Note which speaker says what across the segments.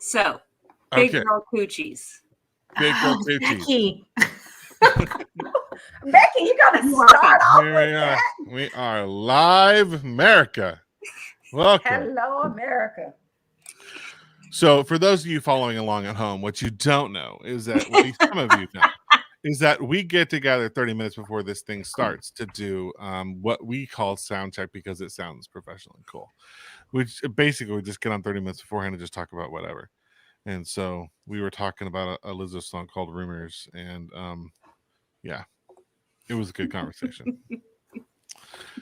Speaker 1: So, big
Speaker 2: Okay.
Speaker 1: girl coochies.
Speaker 2: Big girl coochies.
Speaker 3: Becky. Becky, you gotta start off
Speaker 2: Here
Speaker 3: with
Speaker 2: we are.
Speaker 3: that.
Speaker 2: We are live, America. Welcome.
Speaker 3: Hello, America.
Speaker 2: So, for those of you following along at home, what you don't know is that, well, at least some of you know, is that we get together 30 minutes before this thing starts to do what we call sound check because it sounds professional and cool. Which basically we just get on 30 minutes beforehand and just talk about whatever. And so we were talking about a Lizzo song called Rumors, and yeah, it was a good conversation.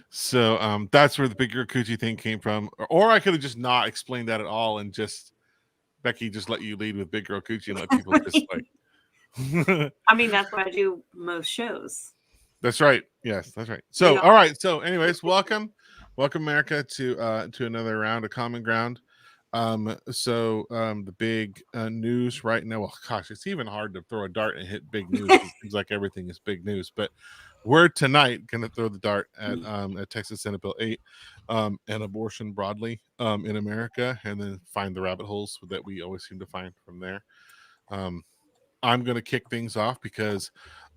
Speaker 2: So that's where the big girl coochie thing came from. Or I could have just not explained that at all and just Becky just let you lead with big girl coochie and let people just like
Speaker 1: I mean, that's what I do most shows.
Speaker 2: That's right. Yes, that's right. So all right. So anyways, welcome America to another round of Common Ground. The big news right now, well, gosh, it's even hard to throw a dart and hit big news. It seems like everything is big news, but we're tonight going to throw the dart at Texas Senate Bill 8 and abortion broadly in America, and then find the rabbit holes that we always seem to find from there. I'm going to kick things off because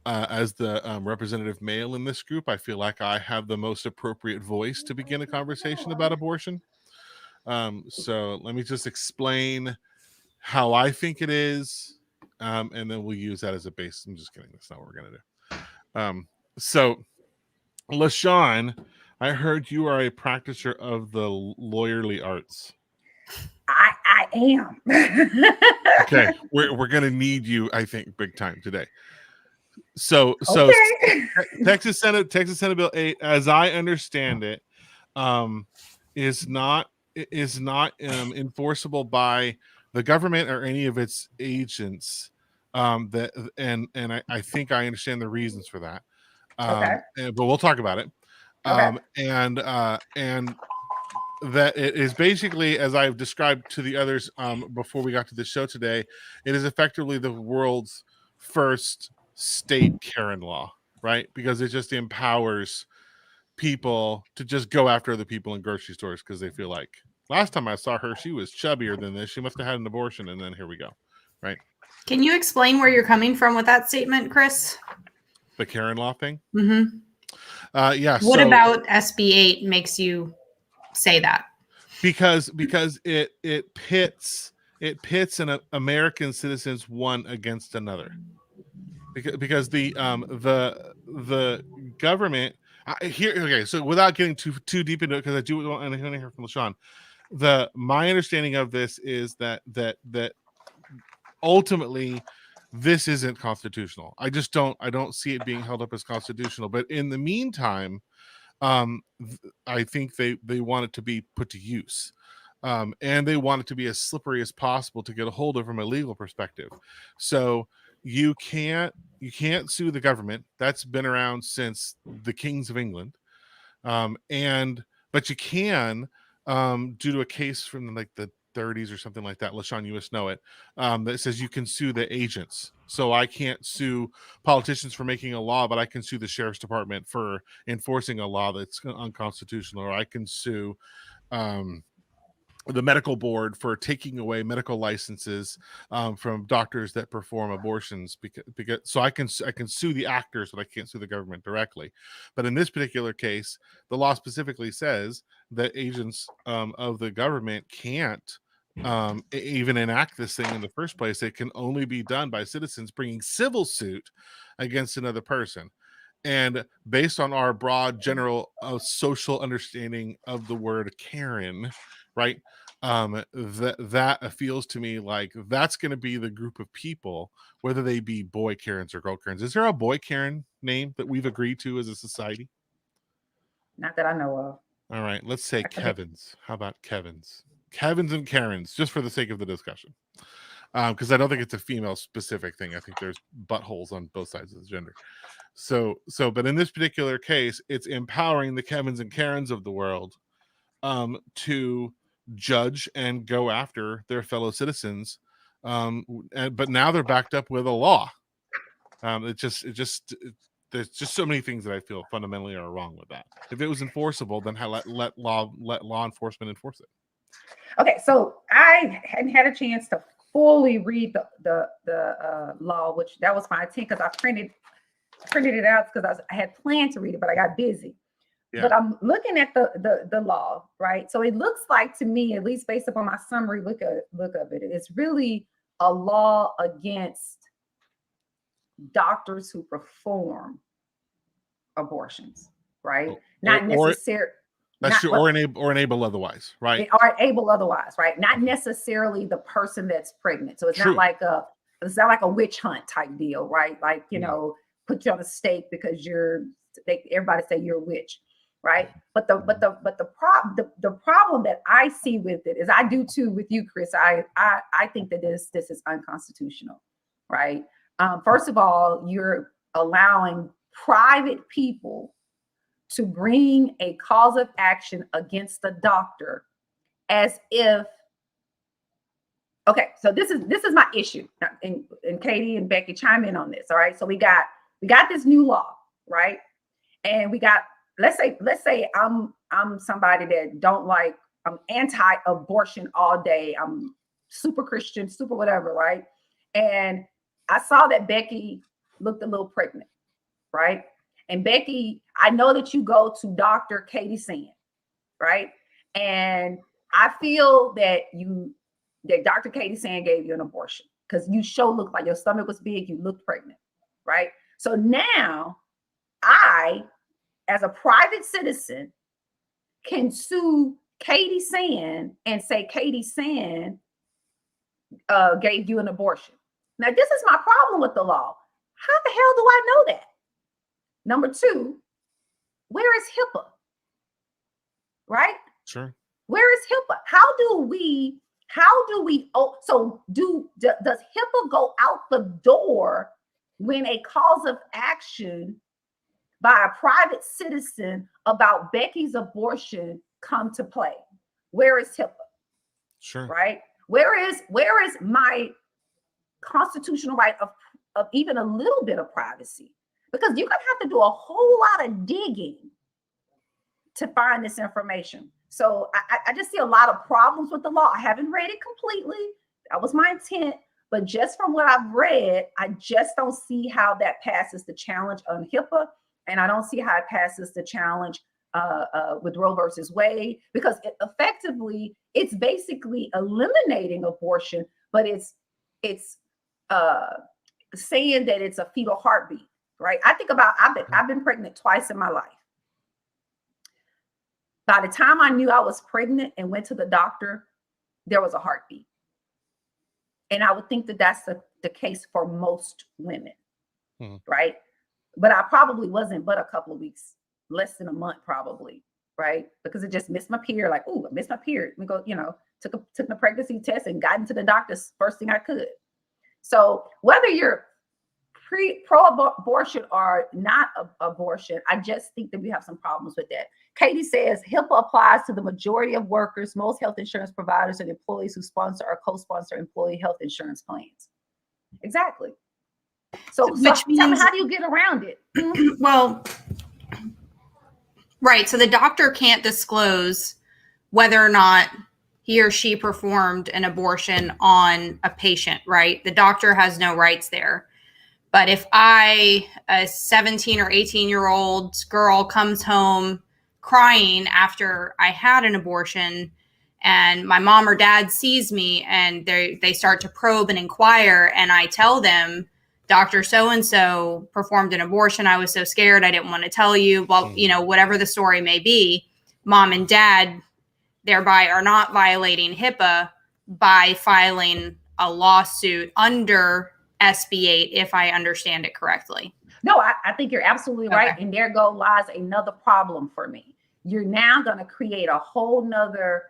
Speaker 2: as the representative male in this group, I feel like I have the most appropriate voice to begin a conversation about abortion. So let me just explain how I think it is, and then we'll use that as a base. I'm just kidding. That's not what we're going to do. So, LaShawn, I heard you are a practitioner of the lawyerly arts.
Speaker 3: I am.
Speaker 2: Okay, we're going to need you, I think, big time today. So
Speaker 3: Okay.
Speaker 2: Texas Senate Bill 8, as I understand it, is not enforceable by the government or any of its agents. I think I understand the reasons for that. But we'll talk about it. And that it is basically, as I've described to the others before we got to the show today, it is effectively the world's first state Karen law, right? Because it just empowers people to just go after other people in grocery stores because they feel like, last time I saw her, she was chubbier than this. She must have had an abortion, and then here we go, right?
Speaker 3: Can you explain where you're coming from with that statement, Chris?
Speaker 2: The Karen law thing?
Speaker 3: Mm-hmm.
Speaker 2: Yeah.
Speaker 3: What about SB 8 makes you say that?
Speaker 2: Because it pits an American citizens one against another. Because the government here. Okay, so without getting too deep into it, because I do want to hear from LaShawn. My understanding of this is that ultimately this isn't constitutional. I don't see it being held up as constitutional. But in the meantime, I think they want it to be put to use. And they want it to be as slippery as possible to get a hold of from a legal perspective. So you can't sue the government. That's been around since the kings of England. But you can, due to a case from like the 30s or something like that, LaShawn, you must know it, that says you can sue the agents. So I can't sue politicians for making a law, but I can sue the sheriff's department for enforcing a law that's unconstitutional, or I can sue the medical board for taking away medical licenses from doctors that perform abortions, because so I can sue the actors, but I can't sue the government directly. But in this particular case, the law specifically says that agents of the government can't even enact this thing in the first place. It can only be done by citizens bringing civil suit against another person. And based on our broad general social understanding of the word Karen, right, that feels to me like that's going to be the group of people, whether they be boy Karens or girl Karens. Is there a boy Karen name that we've agreed to as a society?
Speaker 3: Not that I know of.
Speaker 2: All right, let's say Kevin's. How about Kevin's and Karens, just for the sake of the discussion, because I don't think it's a female specific thing. I think there's buttholes on both sides of the gender. But in this particular case, it's empowering the Kevins and Karens of the world to judge and go after their fellow citizens. But now they're backed up with a law. There's just so many things that I feel fundamentally are wrong with that. If it was enforceable, then let law enforcement enforce it.
Speaker 4: Okay, so I hadn't had a chance to fully read the law, which that was my intent, because I printed it out because I had planned to read it, but I got busy.
Speaker 2: Yeah.
Speaker 4: But I'm looking at the law, right? So it looks like to me, at least based upon my summary look of it, it's really a law against doctors who perform abortions, right? Not necessarily.
Speaker 2: That's true, or enable otherwise, right?
Speaker 4: Or able otherwise, right? Not necessarily the person that's pregnant. So it's not like a witch hunt type deal, right? Like, you know, put you on a stake because everybody say you're a witch, right? But the problem that I see with it is, I do too with you, Chris. I think that this is unconstitutional, right? First of all, you're allowing private people to bring a cause of action against the doctor as if, okay, so this is my issue. And Katie and Becky chime in on this. All right. So we got this new law, right? And we got, let's say I'm somebody that don't like, I'm anti-abortion all day. I'm super Christian, super whatever, right? And I saw that Becky looked a little pregnant, right? And Becky, I know that you go to Dr. Katie Sand, right? And I feel that Dr. Katie Sand gave you an abortion because you looked like your stomach was big, you looked pregnant, right? So now I, as a private citizen, can sue Katie Sand and say Katie Sand gave you an abortion. Now, this is my problem with the law. How the hell do I know that? Number two, where is HIPAA? Right?
Speaker 2: Sure.
Speaker 4: Where is HIPAA? Does HIPAA go out the door when a cause of action by a private citizen about Becky's abortion come to play? Where is HIPAA?
Speaker 2: Sure.
Speaker 4: Right? Where is my constitutional right of even a little bit of privacy? Because you're going to have to do a whole lot of digging to find this information. So I just see a lot of problems with the law. I haven't read it completely. That was my intent. But just from what I've read, I just don't see how that passes the challenge on HIPAA. And I don't see how it passes the challenge with Roe versus Wade, because it's basically eliminating abortion, but it's saying that it's a fetal heartbeat. Right. I think about, I've been pregnant twice in my life. By the time I knew I was pregnant and went to the doctor, there was a heartbeat. And I would think that that's the case for most women. Right. But I probably wasn't but a couple of weeks, less than a month, probably. Right. Because it just missed my period. Like, ooh, I missed my period. We go, took the pregnancy test and got into the doctor's first thing I could. So whether you're pro-abortion or not abortion, I just think that we have some problems with that. Katie says HIPAA applies to the majority of workers, most health insurance providers, and employees who sponsor or co-sponsor employee health insurance plans. Exactly. So tell me, how do you get around it?
Speaker 3: Well, right. So the doctor can't disclose whether or not he or she performed an abortion on a patient, right? The doctor has no rights there. But if a 17 or 18-year-old girl comes home crying after I had an abortion, and my mom or dad sees me and they start to probe and inquire, and I tell them, Dr. So-and-so performed an abortion, I was so scared, I didn't want to tell you, well, whatever the story may be, mom and dad thereby are not violating HIPAA by filing a lawsuit under SB 8, if I understand it correctly.
Speaker 4: No, I think you're absolutely right. And there lies another problem for me. You're now going to create a whole nother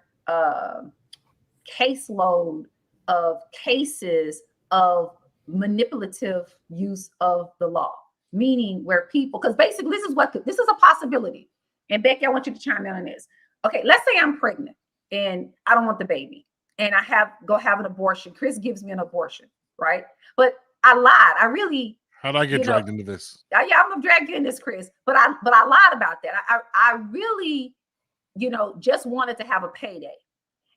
Speaker 4: caseload of cases of manipulative use of the law, meaning where people, because basically this is a possibility. And Becky, I want you to chime in on this. Okay, let's say I'm pregnant and I don't want the baby and I go have an abortion. Chris gives me an abortion, right? But I lied. I really.
Speaker 2: How'd I get dragged into this?
Speaker 4: Yeah, I'm gonna drag you in this, Chris. But I lied about that. I really, just wanted to have a payday.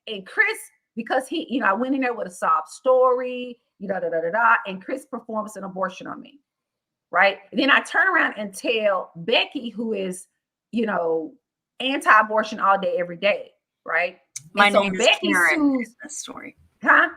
Speaker 4: And Chris, because he, you know, I went in there with a sob story, you know, and Chris performs an abortion on me, right? And then I turn around and tell Becky, who is, you know, anti-abortion all day, every day, right?
Speaker 1: My
Speaker 4: And so
Speaker 1: name is
Speaker 4: Becky
Speaker 1: Karen
Speaker 4: sues,
Speaker 1: in this story.
Speaker 4: huh?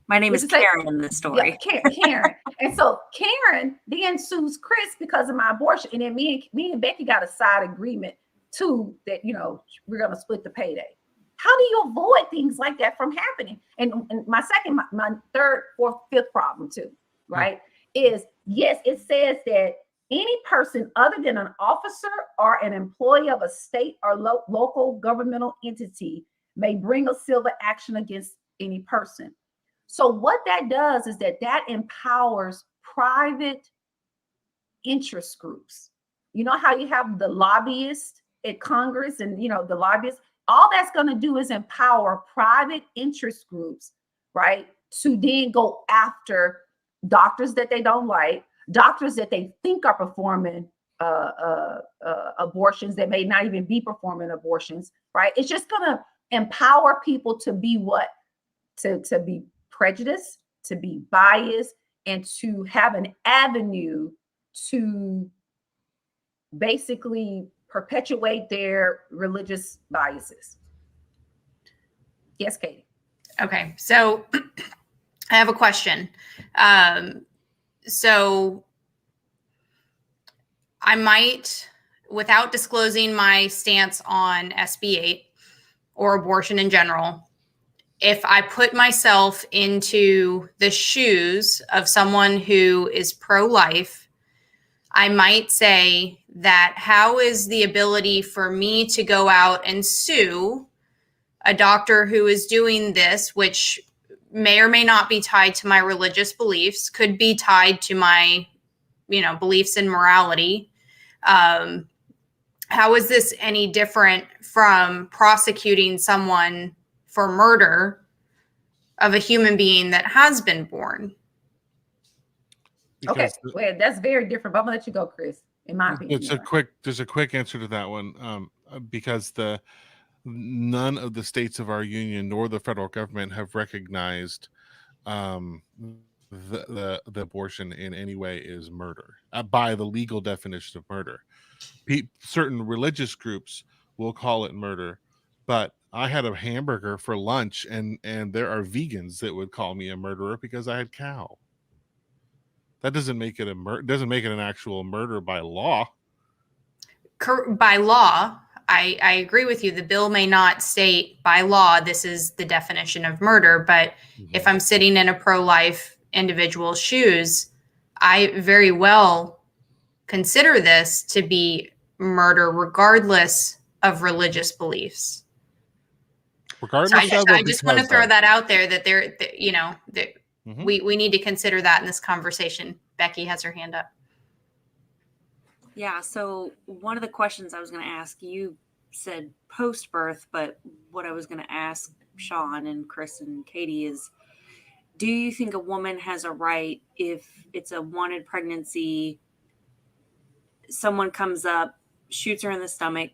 Speaker 1: My name
Speaker 4: What'd
Speaker 1: is
Speaker 4: you say?
Speaker 1: Karen in this story.
Speaker 4: Yeah, Karen. And so Karen then sues Chris because of my abortion. And then me and Becky got a side agreement too that, you know, we're going to split the payday. How do you avoid things like that from happening? And my second, my third, fourth, fifth problem too, right? Is yes, it says that any person other than an officer or an employee of a state or local governmental entity may bring a civil action against any person. So what that does is that empowers private interest groups. You know how you have the lobbyists at Congress and, you know, the lobbyists, all that's going to do is empower private interest groups, right? To then go after doctors that they don't like, doctors that they think are performing abortions that may not even be performing abortions, right? It's just going to empower people to be what? To be prejudiced, to be biased, and to have an avenue to basically perpetuate their religious biases. Yes, Katie.
Speaker 3: Okay, so I have a question. So I might, without disclosing my stance on SB 8 or abortion in general, if I put myself into the shoes of someone who is pro-life, I might say that how is the ability for me to go out and sue a doctor who is doing this, which may or may not be tied to my religious beliefs, could be tied to my, you know, beliefs in morality. How is this any different from prosecuting someone for murder of a human being that has been born?
Speaker 4: Okay, well, that's very different, but I'm gonna let you go, Chris, in my opinion.
Speaker 2: There's a quick answer to that one, because none of the states of our union nor the federal government have recognized the abortion in any way is murder by the legal definition of murder. Certain religious groups will call it murder, but I had a hamburger for lunch, and there are vegans that would call me a murderer because I had cow. That doesn't make it doesn't make it an actual murder by law.
Speaker 3: By law, I agree with you. The bill may not state by law this is the definition of murder, but if I'm sitting in a pro-life individual's shoes, I very well consider this to be murder regardless of religious beliefs.
Speaker 2: Regardless
Speaker 3: so I just want to throw that out there that we need to consider that in this conversation. Becky has her hand up.
Speaker 1: Yeah, so one of the questions I was going to ask, you said post-birth, but what I was going to ask Sean and Chris and Katie is, do you think a woman has a right, if it's a wanted pregnancy, someone comes up, shoots her in the stomach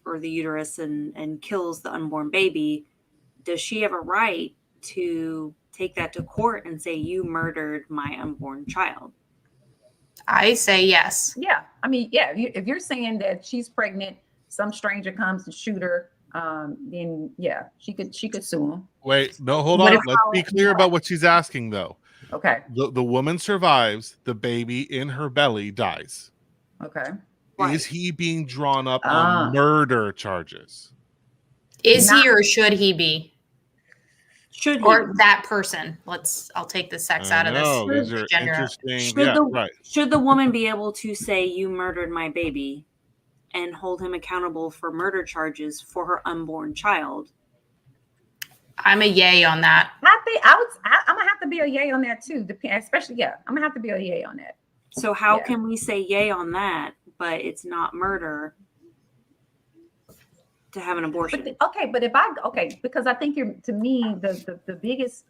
Speaker 1: or the uterus and kills the unborn baby, does she have a right to take that to court and say, you murdered my unborn child?
Speaker 3: I say yes.
Speaker 4: Yeah. I mean, yeah, if you're saying that she's pregnant, some stranger comes to shoot her, then yeah, she could sue him.
Speaker 2: Wait, no, hold on. Let's be clear about what she's asking, though.
Speaker 4: Okay.
Speaker 2: The woman survives, the baby in her belly dies.
Speaker 4: Okay.
Speaker 2: Is he being drawn up on murder charges?
Speaker 3: Is he or should he be?
Speaker 1: Should he?
Speaker 3: Or that person. I'll take the sex out of this.
Speaker 2: These are interesting.
Speaker 1: Should the woman be able to say, you murdered my baby, and hold him accountable for murder charges for her unborn child?
Speaker 3: I'm a yay on that.
Speaker 4: I think I'm gonna have to be a yay on that too. Especially, I'm gonna have to be a yay on that.
Speaker 1: So how can we say yay on that, but it's not murder to have an abortion?
Speaker 4: Because I think to me the biggest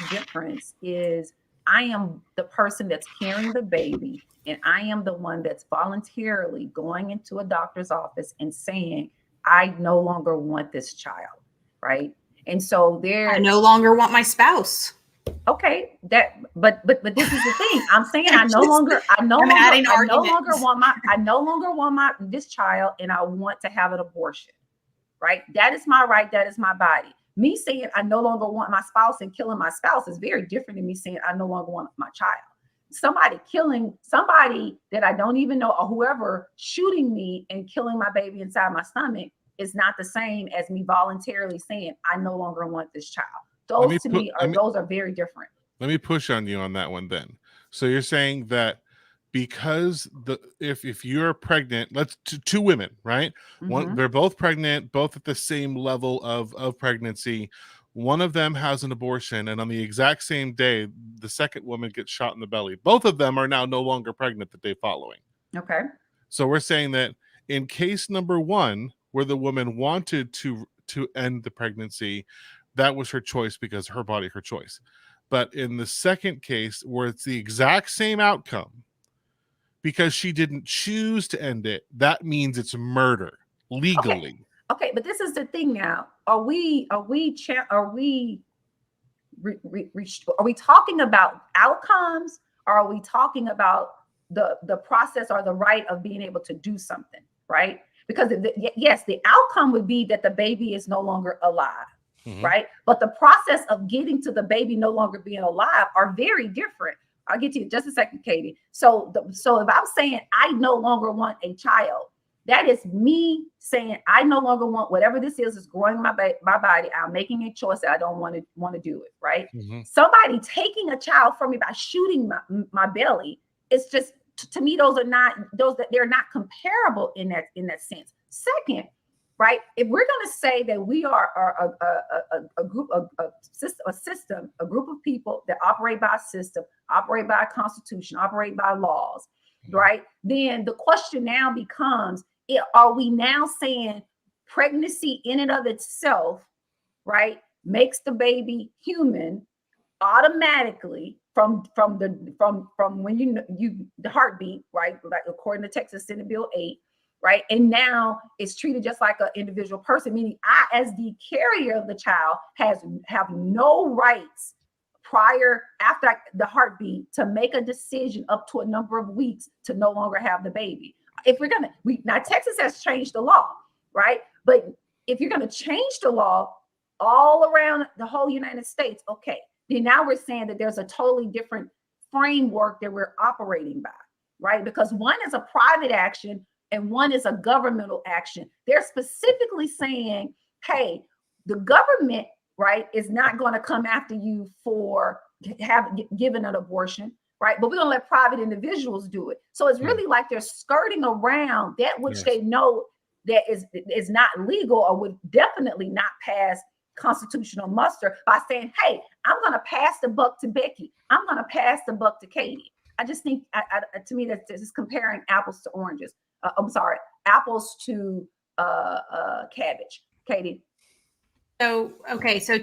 Speaker 4: difference is I am the person that's carrying the baby, and I am the one that's voluntarily going into a doctor's office and saying, I no longer want this child, right? And so
Speaker 3: I no longer want my spouse.
Speaker 4: Okay, but this is the thing. I'm saying I no longer want this child, and I want to have an abortion. Right? That is my right. That is my body. Me saying I no longer want my spouse and killing my spouse is very different than me saying I no longer want my child. Somebody killing somebody that I don't even know, or whoever shooting me and killing my baby inside my stomach is not the same as me voluntarily saying I no longer want this child. Those are very different.
Speaker 2: Let me push on you on that one then. So you're saying that because if you're pregnant, two women, right? One, they're both pregnant, both at the same level of pregnancy. One of them has an abortion, and on the exact same day, the second woman gets shot in the belly. Both of them are now no longer pregnant the day following.
Speaker 4: Okay.
Speaker 2: So we're saying that in case number one, where the woman wanted to end the pregnancy, that was her choice because her body, her choice. But in the second case, where it's the exact same outcome, because she didn't choose to end it, that means it's murder legally.
Speaker 4: Okay, but this is the thing now. Are we talking about outcomes, or are we talking about the process or the right of being able to do something, right? Because yes, the outcome would be that the baby is no longer alive, right? But the process of getting to the baby no longer being alive are very different. I'll get to you in just a second, Katie. So if I'm saying I no longer want a child, that is me saying I no longer want whatever this is growing my body. I'm making a choice that I don't want to do it, right? Somebody taking a child from me by shooting my belly, it's just, to me, they're not comparable in that sense. Second, right? If we're going to say that we are a group of a group of people that operate by a system, operate by a constitution, operate by laws, right? Then the question now becomes, are we now saying pregnancy in and of itself, right, makes the baby human automatically from when you the heartbeat, right? Like according to Texas Senate Bill 8, right? And now it's treated just like an individual person, meaning I, as the carrier of the child, have no rights after the heartbeat to make a decision up to a number of weeks to no longer have the baby. If now Texas has changed the law, right? But if you're going to change the law all around the whole United States, okay, then now we're saying that there's a totally different framework that we're operating by, right? Because one is a private action and one is a governmental action. They're specifically saying, hey, the government, right, is not going to come after you for given an abortion, right? But we're going to let private individuals do it. So it's really like they're skirting around that which they know that is not legal or would definitely not pass constitutional muster by saying, hey, I'm going to pass the buck to Becky. I'm going to pass the buck to Katie. I just think, to me, that's just comparing apples to oranges. I'm sorry, apples to cabbage. Katie.
Speaker 3: So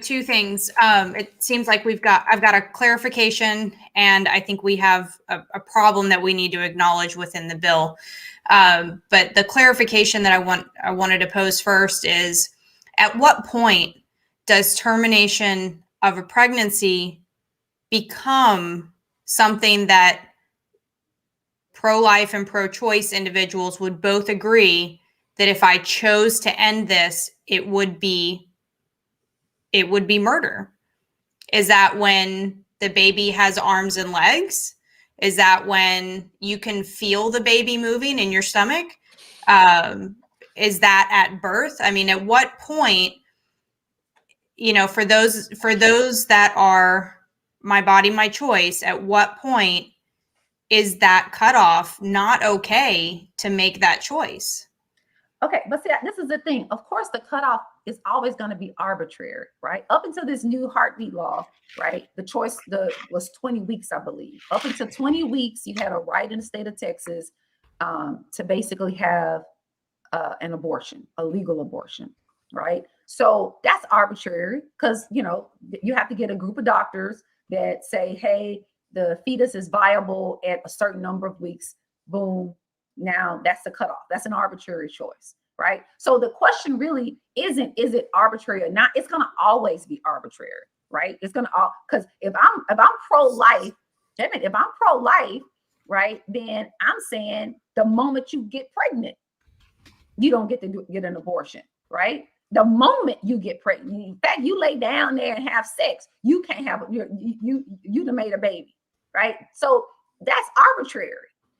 Speaker 3: two things. It seems like I've got a clarification, and I think we have a problem that we need to acknowledge within the bill. But the clarification that I wanted to pose first is, at what point does termination of a pregnancy become something that pro-life and pro-choice individuals would both agree that if I chose to end this, it would be murder? Is that when the baby has arms and legs? Is that when you can feel the baby moving in your stomach? Is that at birth? I mean, at what point, for those that are my body, my choice, at what point is that cutoff not okay to make that choice?
Speaker 4: Okay, but see, this is the thing. Of course, the cutoff is always going to be arbitrary, right? Up until this new heartbeat law, right? The choice was 20 weeks, I believe. Up until 20 weeks, you had a right in the state of Texas to basically have an abortion, a legal abortion, right? So that's arbitrary because, you have to get a group of doctors that say, hey, the fetus is viable at a certain number of weeks. Boom. Now that's the cutoff. That's an arbitrary choice, right? So the question really isn't, is it arbitrary or not? It's going to always be arbitrary, right? It's going to all, because if I'm pro-life, if I'm pro-life, right, then I'm saying the moment you get pregnant, you don't get to get an abortion, right? The moment you get pregnant, in fact, you lay down there and have sex, you can't have, you done made a baby, right? So that's arbitrary.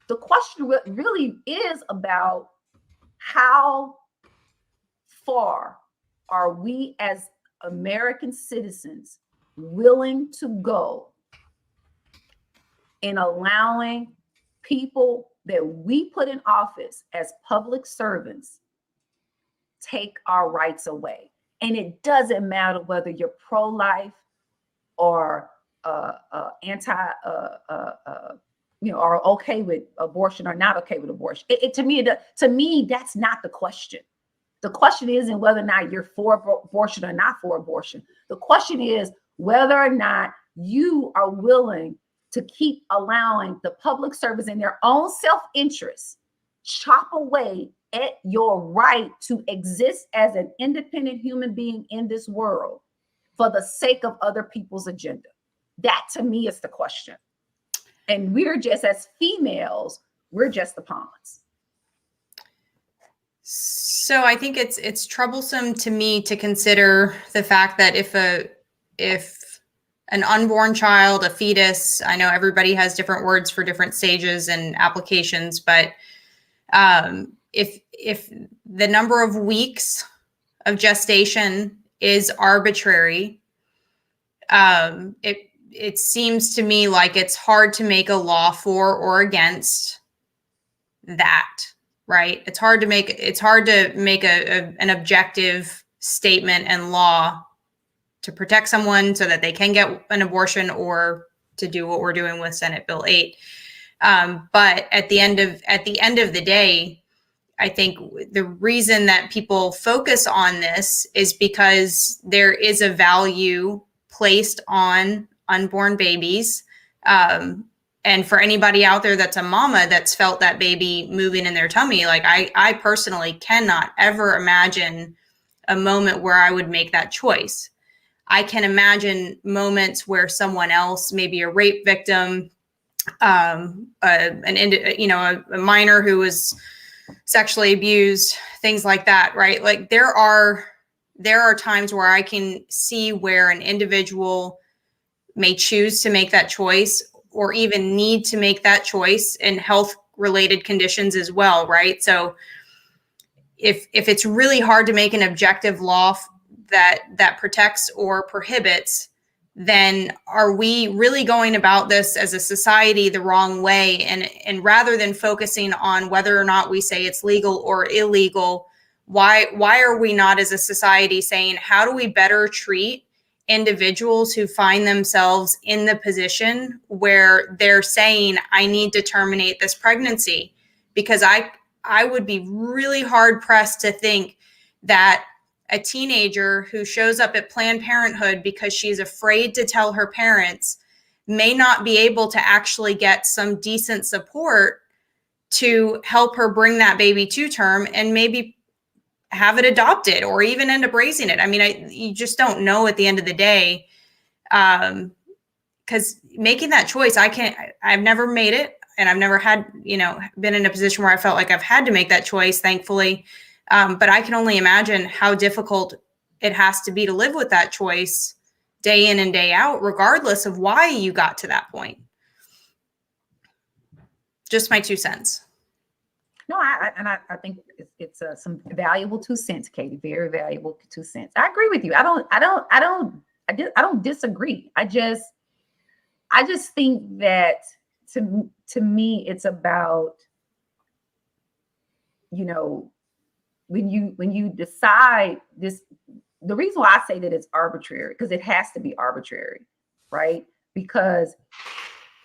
Speaker 4: The question really is about how far are we as American citizens willing to go in allowing people that we put in office as public servants take our rights away. And it doesn't matter whether you're pro-life or anti, or okay with abortion or not okay with abortion. To me, that's not the question. The question isn't whether or not you're for abortion or not for abortion. The question is whether or not you are willing to keep allowing the public service in their own self-interest chop away at your right to exist as an independent human being in this world for the sake of other people's agenda. That to me is the question. And we're just, as females, we're just the pawns.
Speaker 3: So I think it's troublesome to me to consider the fact that if an unborn child, a fetus, I know everybody has different words for different stages and applications, but if the number of weeks of gestation is arbitrary, it seems to me like it's hard to make a law for or against that, right? It's hard to make an objective statement and law to protect someone so that they can get an abortion or to do what we're doing with Senate Bill 8. But at the end of the day, I think the reason that people focus on this is because there is a value placed on unborn babies. And for anybody out there that's a mama that's felt that baby moving in their tummy, like I personally cannot ever imagine a moment where I would make that choice. I can imagine moments where someone else, maybe a rape victim, a minor who was sexually abused, things like that, right? Like there are times where I can see where an individual may choose to make that choice or even need to make that choice in health related conditions as well, right? So if it's really hard to make an objective law that protects or prohibits, then are we really going about this as a society the wrong way? And rather than focusing on whether or not we say it's legal or illegal, why are we not as a society saying, how do we better treat individuals who find themselves in the position where they're saying, I need to terminate this pregnancy? Because I would be really hard pressed to think that a teenager who shows up at Planned Parenthood because she's afraid to tell her parents may not be able to actually get some decent support to help her bring that baby to term and maybe have it adopted or even end up raising it. I mean, you just don't know at the end of the day, because making that choice, I've never made it, and I've never had, been in a position where I felt like I've had to make that choice, thankfully. But I can only imagine how difficult it has to be to live with that choice day in and day out, regardless of why you got to that point. Just my 2 cents.
Speaker 4: No, I think it's some valuable 2 cents, Katie. Very valuable 2 cents. I agree with you. I don't disagree. I just think that to me, it's about, when you decide this, the reason why I say that it's arbitrary, because it has to be arbitrary, right? Because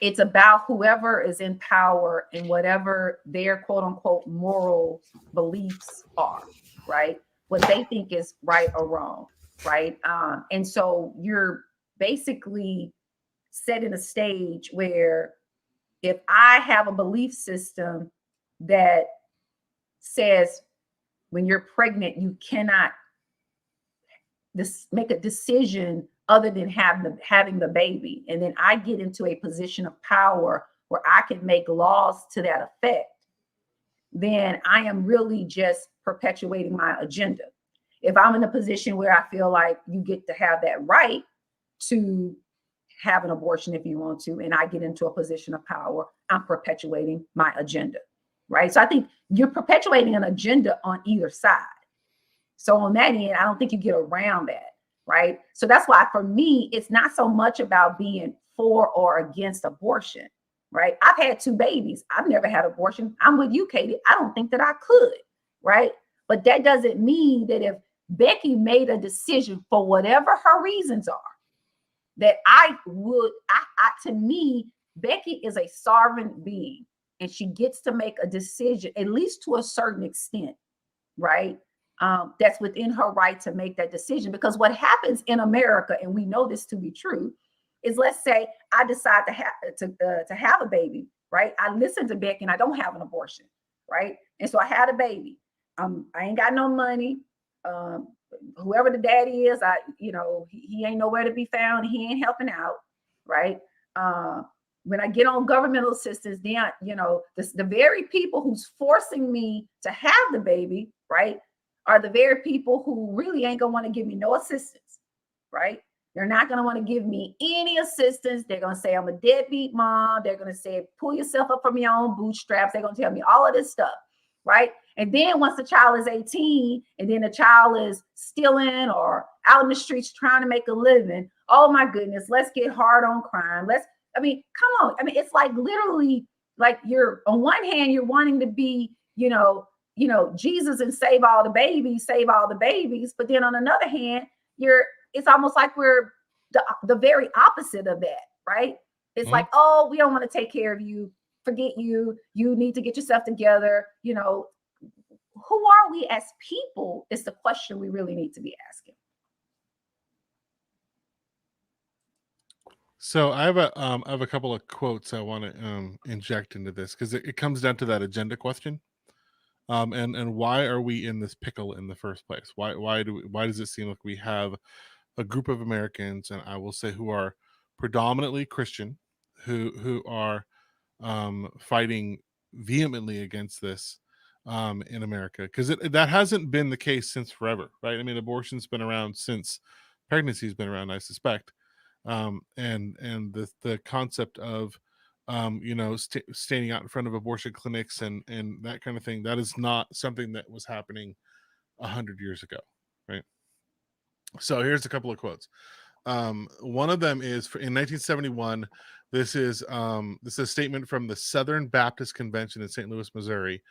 Speaker 4: it's about whoever is in power and whatever their quote unquote moral beliefs are, right? What they think is right or wrong, right? And so you're basically setting a stage where if I have a belief system that says when you're pregnant, you cannot make a decision other than having the baby. And then I get into a position of power where I can make laws to that effect, then I am really just perpetuating my agenda. If I'm in a position where I feel like you get to have that right to have an abortion if you want to, and I get into a position of power, I'm perpetuating my agenda, right? So I think you're perpetuating an agenda on either side. So on that end, I don't think you get around that, right? So that's why for me, it's not so much about being for or against abortion, right? I've had 2 babies. I've never had abortion. I'm with you, Katie. I don't think that I could, right? But that doesn't mean that if Becky made a decision for whatever her reasons are, that I would, to me, Becky is a sovereign being and she gets to make a decision, at least to a certain extent, right? That's within her right to make that decision. Because what happens in America, and we know this to be true, is let's say I decide to have a baby, right? I listen to Becky and I don't have an abortion, right? And so I had a baby. I ain't got no money. Whoever the daddy is, he ain't nowhere to be found. He ain't helping out, right? When I get on governmental assistance, then the very people who's forcing me to have the baby, right, are the very people who really ain't gonna want to give me no assistance, right? They're not gonna want to give me any assistance. They're gonna say I'm a deadbeat mom. They're gonna say pull yourself up from your own bootstraps. They're gonna tell me all of this stuff, right? And then once the child is 18 and then the child is stealing or out in the streets trying to make a living, oh my goodness, let's get hard on crime. Come on. It's like literally like you're on one hand, you're wanting to be, Jesus and save all the babies. But then on another hand, it's almost like we're the very opposite of that, right? It's like, oh, we don't want to take care of you. Forget you. You need to get yourself together. Who are we as people is the question we really need to be asking.
Speaker 2: So I have a couple of quotes I want to inject into this because it comes down to that agenda question. And why are we in this pickle in the first place? Why does it seem like we have a group of Americans, and I will say who are predominantly Christian, who are fighting vehemently against this in America? Because that hasn't been the case since forever, right? Abortion's been around since pregnancy's been around, I suspect. And the concept of standing out in front of abortion clinics and that kind of thing, that is not something that was happening 100 years ago, right? So here's a couple of quotes. One of them is in 1971. This is a statement from the Southern Baptist Convention in St. Louis, Missouri.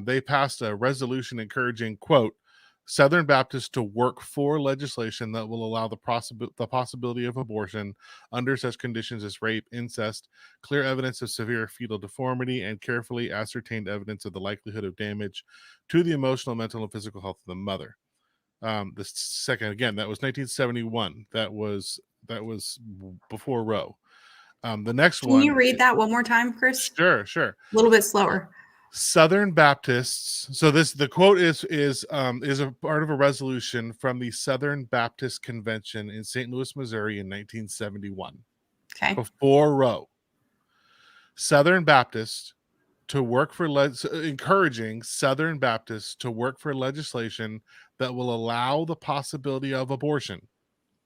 Speaker 2: They passed a resolution encouraging, quote, Southern Baptists to work for legislation that will allow the possibility of abortion under such conditions as rape, incest, clear evidence of severe fetal deformity, and carefully ascertained evidence of the likelihood of damage to the emotional, mental, and physical health of the mother. The second, again, that was 1971. That was before Roe. The next one.
Speaker 3: Can you read that one more time, Chris?
Speaker 2: Sure.
Speaker 3: A little bit slower.
Speaker 2: Southern Baptists. So the quote is a part of a resolution from the Southern Baptist Convention in St. Louis, Missouri in 1971.
Speaker 3: Okay.
Speaker 2: Before Roe. Southern Baptists to work for encouraging Southern Baptists to work for legislation that will allow the possibility of abortion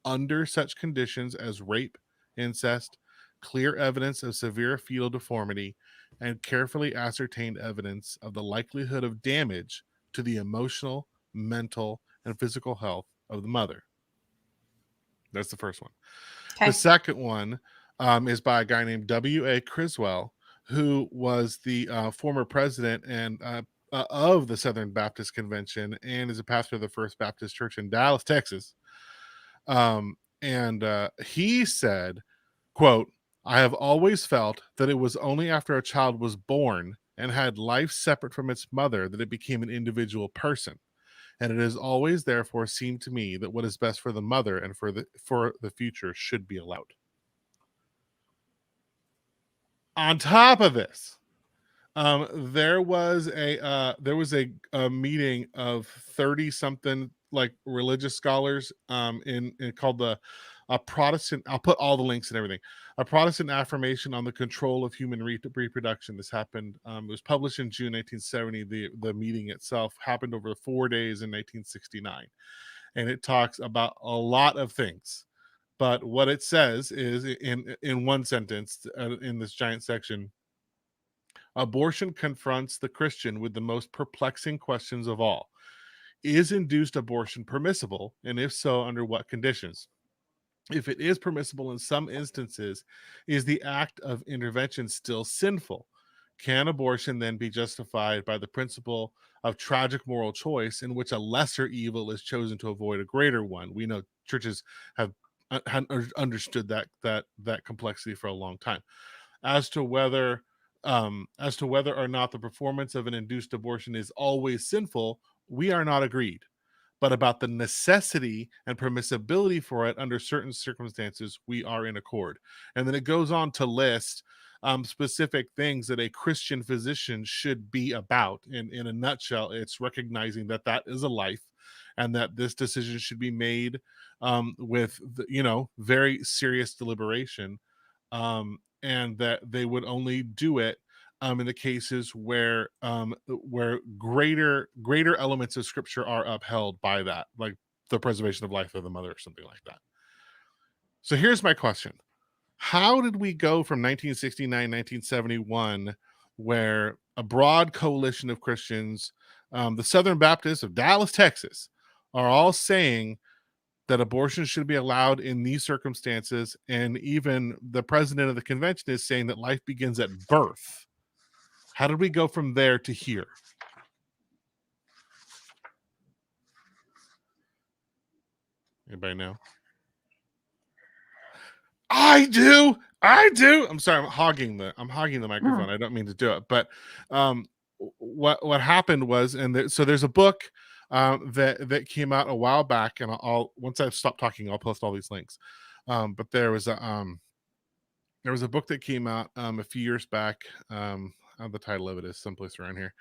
Speaker 2: under such conditions as rape, incest, clear evidence of severe fetal deformity, and carefully ascertained evidence of the likelihood of damage to the emotional, mental, and physical health of the mother. That's the first one. Okay. The second one is by a guy named W.A. Criswell, who was the former president and of the Southern Baptist Convention and is a pastor of the First Baptist Church in Dallas, Texas. And he said, quote, I have always felt that it was only after a child was born and had life separate from its mother that it became an individual person. And it has always therefore seemed to me that what is best for the mother and for the future should be allowed. On top of this, There was a meeting of 30 something like religious scholars in called the a Protestant. I'll put all the links and everything. A Protestant Affirmation on the Control of Human Reproduction. This happened. It was published in June 1970. The meeting itself happened over 4 days in 1969, and it talks about a lot of things. But what it says is in one sentence in this giant section. Abortion confronts the Christian with the most perplexing questions of all. Is induced abortion permissible? And if so, under what conditions? If it is permissible in some instances, is the act of intervention still sinful? Can abortion then be justified by the principle of tragic moral choice in which a lesser evil is chosen to avoid a greater one? We know churches have understood that complexity for a long time. As to whether or not the performance of an induced abortion is always sinful, we are not agreed. But about the necessity and permissibility for it under certain circumstances, we are in accord. And then it goes on to list specific things that a Christian physician should be about. In a nutshell, it's recognizing that that is a life, and that this decision should be made with very serious deliberation, and that they would only do it in the cases where greater elements of scripture are upheld by that, like the preservation of life of the mother or something like that. So here's my question. How did we go from 1969, 1971, where a broad coalition of Christians, the Southern Baptists of Dallas, Texas, are all saying that abortion should be allowed in these circumstances, and even the president of the convention is saying that life begins at birth? How did we go from there to here? Anybody know? I do. I'm sorry. I'm hogging the microphone. I don't mean to do it, but what happened was, so there's a book that came out a while back, and I'll once I've stopped talking, I'll post all these links. But there was a book that came out a few years back. The title of it is someplace around here.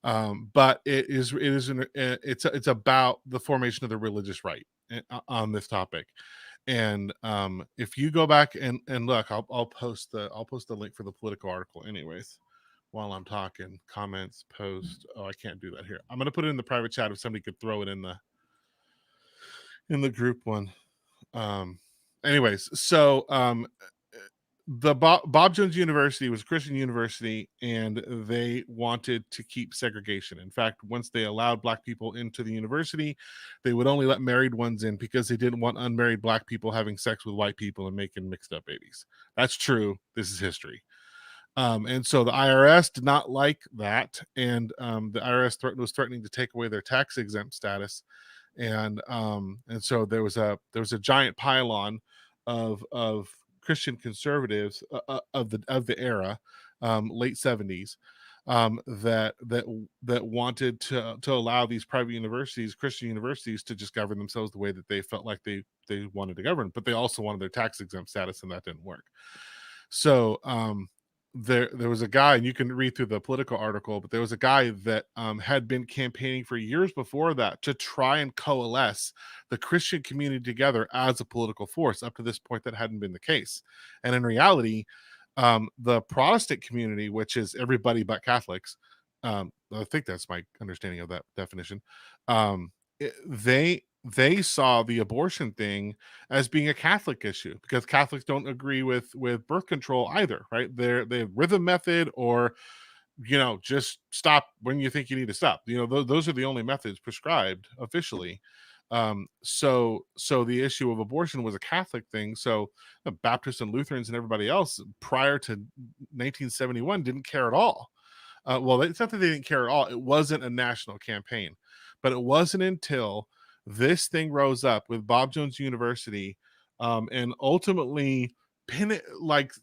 Speaker 2: But it's about the formation of the religious right on this topic. And if you go back and look, I'll post the link for the Politico article anyways while I'm talking. Comments, post. Oh, I can't do that here. I'm gonna put it in the private chat if somebody could throw it in the group one. Anyways, so the Bob Jones University was a Christian university, and they wanted to keep segregation. In fact, once they allowed Black people into the university, they would only let married ones in because they didn't want unmarried Black people having sex with white people and making mixed up babies. That's true. This is history. And so the IRS did not like that, and the IRS was threatening to take away their tax exempt status, and so there was a giant pylon of Christian conservatives of the era, late 70s, that wanted to allow these private universities, Christian universities, to just govern themselves the way that they felt like they wanted to govern, but they also wanted their tax exempt status, and that didn't work. So there was a guy, and you can read through the Politico article, but there was a guy that had been campaigning for years before that to try and coalesce the Christian community together as a political force. Up to this point, that hadn't been the case. And in reality, the Protestant community, which is everybody but Catholics, I think that's my understanding of that definition, they saw the abortion thing as being a Catholic issue, because Catholics don't agree with birth control either, right? They have rhythm method, or just stop when you think you need to stop. Those are the only methods prescribed officially. So the issue of abortion was a Catholic thing. So the Baptists and Lutherans and everybody else prior to 1971 didn't care at all. Well, it's not that they didn't care at all. It wasn't a national campaign, but it wasn't until this thing rose up with Bob Jones University, and ultimately pin it like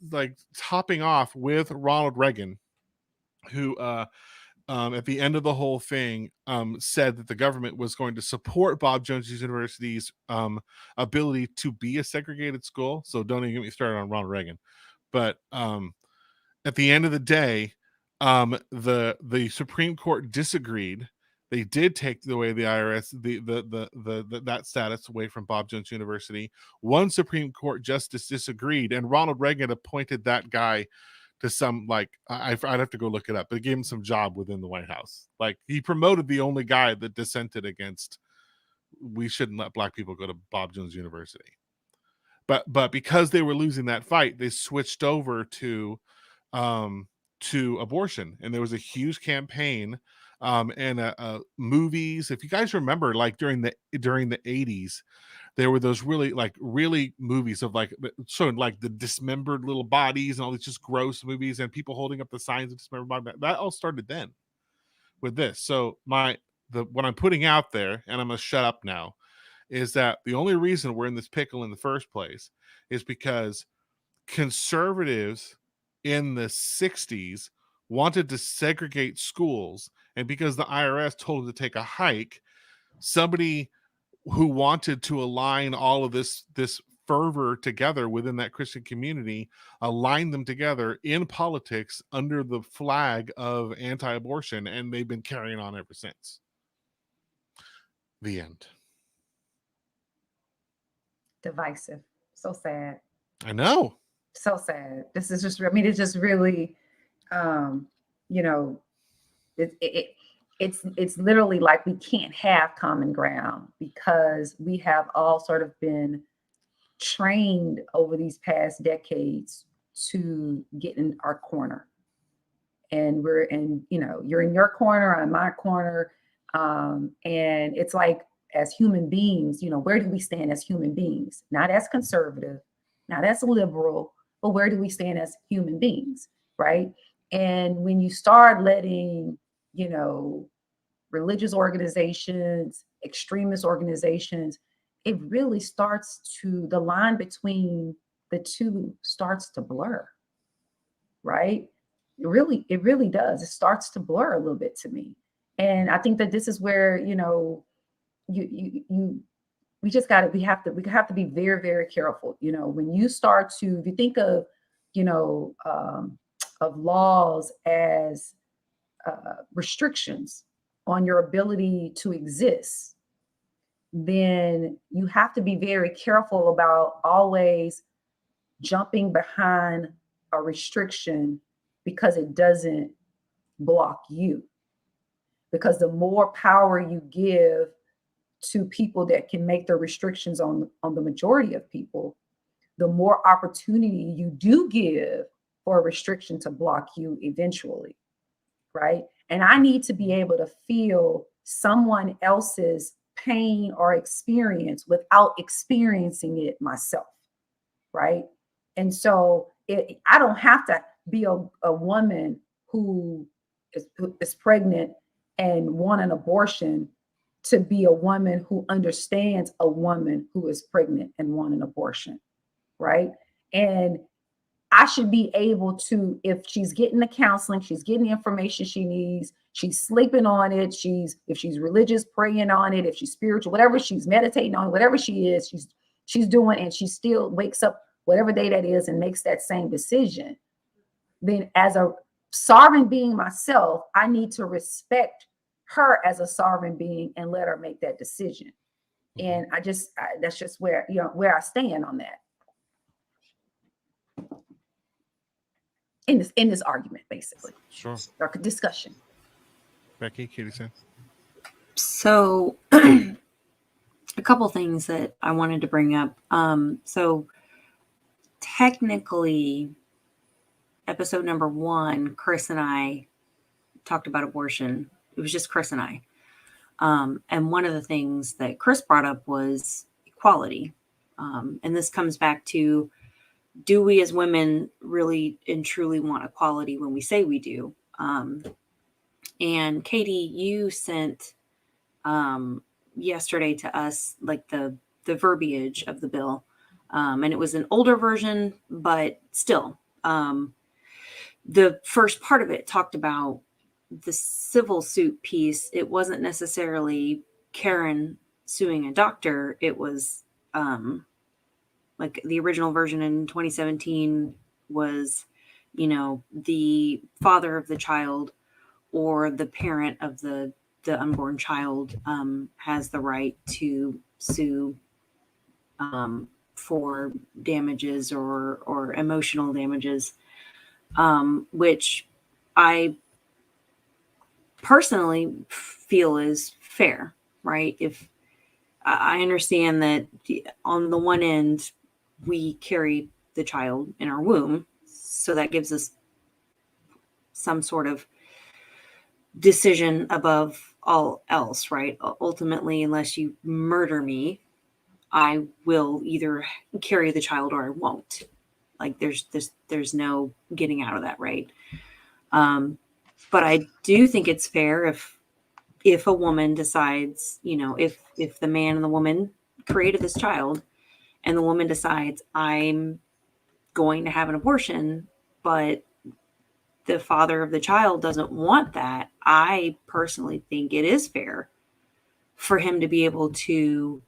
Speaker 2: topping off with Ronald Reagan, who at the end of the whole thing said that the government was going to support Bob Jones University's ability to be a segregated school. So don't even get me started on Ronald Reagan. But at the end of the day, The Supreme Court disagreed. They did take away the IRS that status away from Bob Jones University. One Supreme Court justice disagreed, and Ronald Reagan appointed that guy to some, like, I'd have to go look it up, but it gave him some job within the White House. Like, he promoted the only guy that dissented against we shouldn't let black people go to Bob Jones University. But because they were losing that fight, they switched over to abortion, and there was a huge campaign and movies. If you guys remember, like during the 80s, there were those really movies of like showing like the dismembered little bodies and all these just gross movies and people holding up the signs of dismembered bodies. That all started then with this. So what I'm putting out there, and I'm gonna shut up now, is that the only reason we're in this pickle in the first place is because conservatives in the 60s wanted to segregate schools, and because the IRS told them to take a hike, somebody who wanted to align all of this fervor together within that Christian community aligned them together in politics under the flag of anti-abortion, and they've been carrying on ever since. The end.
Speaker 4: Divisive. So sad.
Speaker 2: I know.
Speaker 4: So sad. This is just, I mean, it's just really, you know, it's literally like we can't have common ground because we have all sort of been trained over these past decades to get in our corner. And we're in, you know, you're in your corner, I'm in my corner. And it's like, as human beings, you know, where do we stand as human beings? Not as conservative, not as liberal, but where do we stand as human beings, right? And when you start letting, you know, religious organizations, extremist organizations, it really starts to, the line between the two starts to blur, right? It really does. It starts to blur a little bit to me. And I think that this is where, you know, we have to be very, very careful. You know, when you start to, if you think of, you know, of laws as restrictions on your ability to exist, then you have to be very careful about always jumping behind a restriction because it doesn't block you. Because the more power you give to people that can make the restrictions on the majority of people, the more opportunity you do give for a restriction to block you eventually, right? And I need to be able to feel someone else's pain or experience without experiencing it myself, right? And so I don't have to be a woman who is pregnant and want an abortion to be a woman who understands a woman who is pregnant and want an abortion, right? And I should be able to, if she's getting the counseling, she's getting the information she needs, she's sleeping on it, if she's religious, praying on it, if she's spiritual, whatever she's meditating on, whatever she is, she's doing, and she still wakes up whatever day that is and makes that same decision. Then as a sovereign being myself, I need to respect her as a sovereign being and let her make that decision. And that's just where, you know, where I stand on that. In this argument, basically.
Speaker 2: Sure.
Speaker 4: Or discussion.
Speaker 2: Becky, Katie said.
Speaker 1: So a couple things that I wanted to bring up. So technically, episode number 1, Chris and I talked about abortion. It was just Chris and I. And one of the things that Chris brought up was equality. And this comes back to, do we as women really and truly want equality when we say we do? And Katie, you sent yesterday to us like the verbiage of the bill. And it was an older version, but still, the first part of it talked about the civil suit piece. It wasn't necessarily Karen suing a doctor. It was like the original version in 2017 was the father of the child or the parent of the unborn child has the right to sue for damages or emotional damages, which I personally feel is fair, right? If I understand that on the one end, we carry the child in our womb, so that gives us some sort of decision above all else, right? Ultimately, unless you murder me, I will either carry the child or I won't. Like there's no getting out of that, right? But I do think it's fair if a woman decides, if the man and the woman created this child and the woman decides I'm going to have an abortion, but the father of the child doesn't want that, I personally think it is fair for him to be able to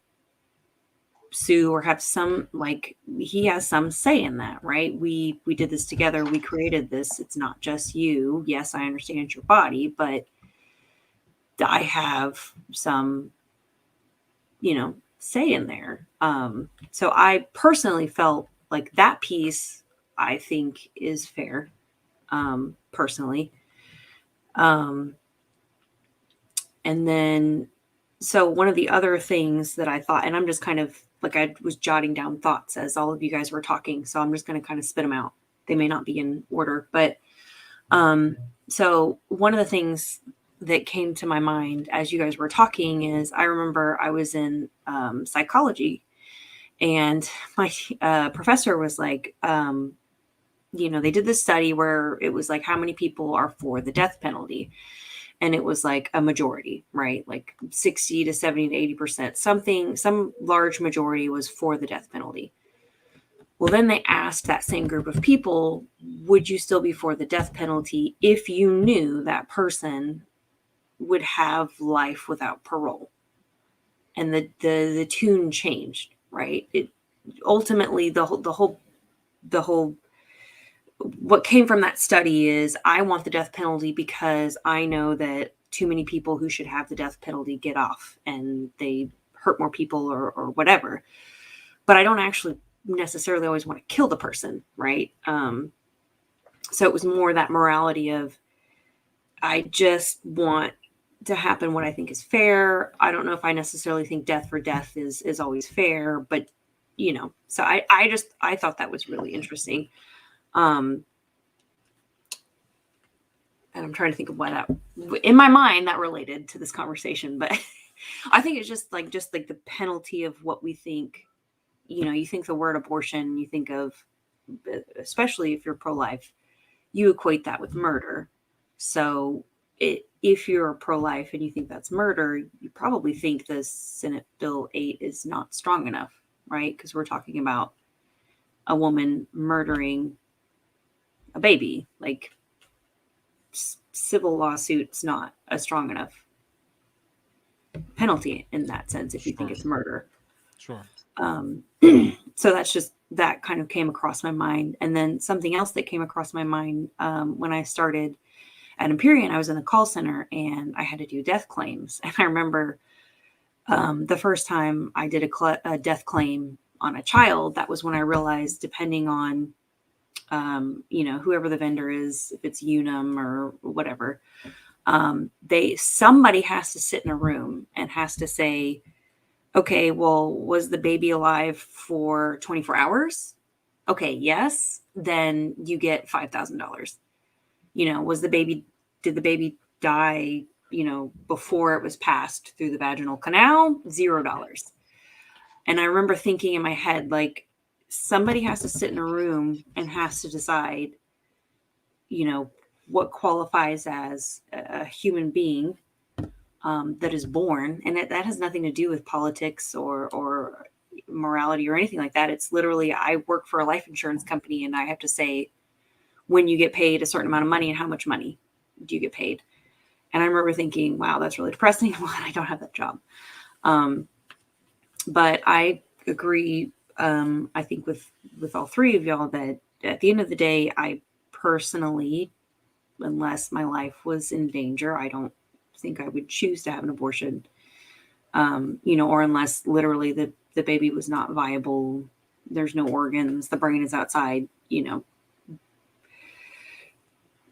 Speaker 1: sue or have some, like, he has some say in that, right? We did this together. We created this. It's not just you. Yes, I understand your body, but I have some, say in there. So I personally felt like that piece I think is fair, personally. And then, so one of the other things that I thought, and I'm just kind of like, I was jotting down thoughts as all of you guys were talking, so I'm just going to kind of spit them out. They may not be in order, but so one of the things that came to my mind as you guys were talking is I remember I was in psychology, and my professor was like, they did this study where it was like how many people are for the death penalty. And it was like a majority, right? Like 60 to 70 to 80%, some large majority was for the death penalty. Well, then they asked that same group of people, would you still be for the death penalty if you knew that person would have life without parole? And the tune changed, right? It ultimately, the whole what came from that study is I want the death penalty because I know that too many people who should have the death penalty get off and they hurt more people or whatever. But I don't actually necessarily always want to kill the person, right? So it was more that morality of I just want to happen what I think is fair. I don't know if I necessarily think death for death is always fair, but so I thought that was really interesting. And I'm trying to think of why that, in my mind, that related to this conversation, but I think it's just like the penalty of what we think. You think the word abortion, you think of, especially if you're pro-life, you equate that with murder. So if you're pro-life and you think that's murder, you probably think the Senate Bill 8 is not strong enough, right? Because we're talking about a woman murdering a baby. Like, civil lawsuit's not a strong enough penalty in that sense if you think it's murder.
Speaker 2: Sure.
Speaker 1: So that's just, that kind of came across my mind. And then something else that came across my mind when I started at Empyrean, I was in the call center and I had to do death claims. And I remember the first time I did a death claim on a child, that was when I realized, depending on whoever the vendor is, if it's Unum or whatever, somebody has to sit in a room and has to say, okay, well, was the baby alive for 24 hours? Okay, yes, then you get $5,000. Did the baby die, before it was passed through the vaginal canal? $0. And I remember thinking in my head, like, somebody has to sit in a room and has to decide, what qualifies as a human being that is born. And that has nothing to do with politics or morality or anything like that. It's literally, I work for a life insurance company and I have to say when you get paid a certain amount of money and how much money do you get paid. And I remember thinking, wow, that's really depressing. I don't have that job. But I agree, I think with all three of y'all, that at the end of the day, I personally, unless my life was in danger, I don't think I would choose to have an abortion. Or unless literally the baby was not viable, there's no organs, the brain is outside,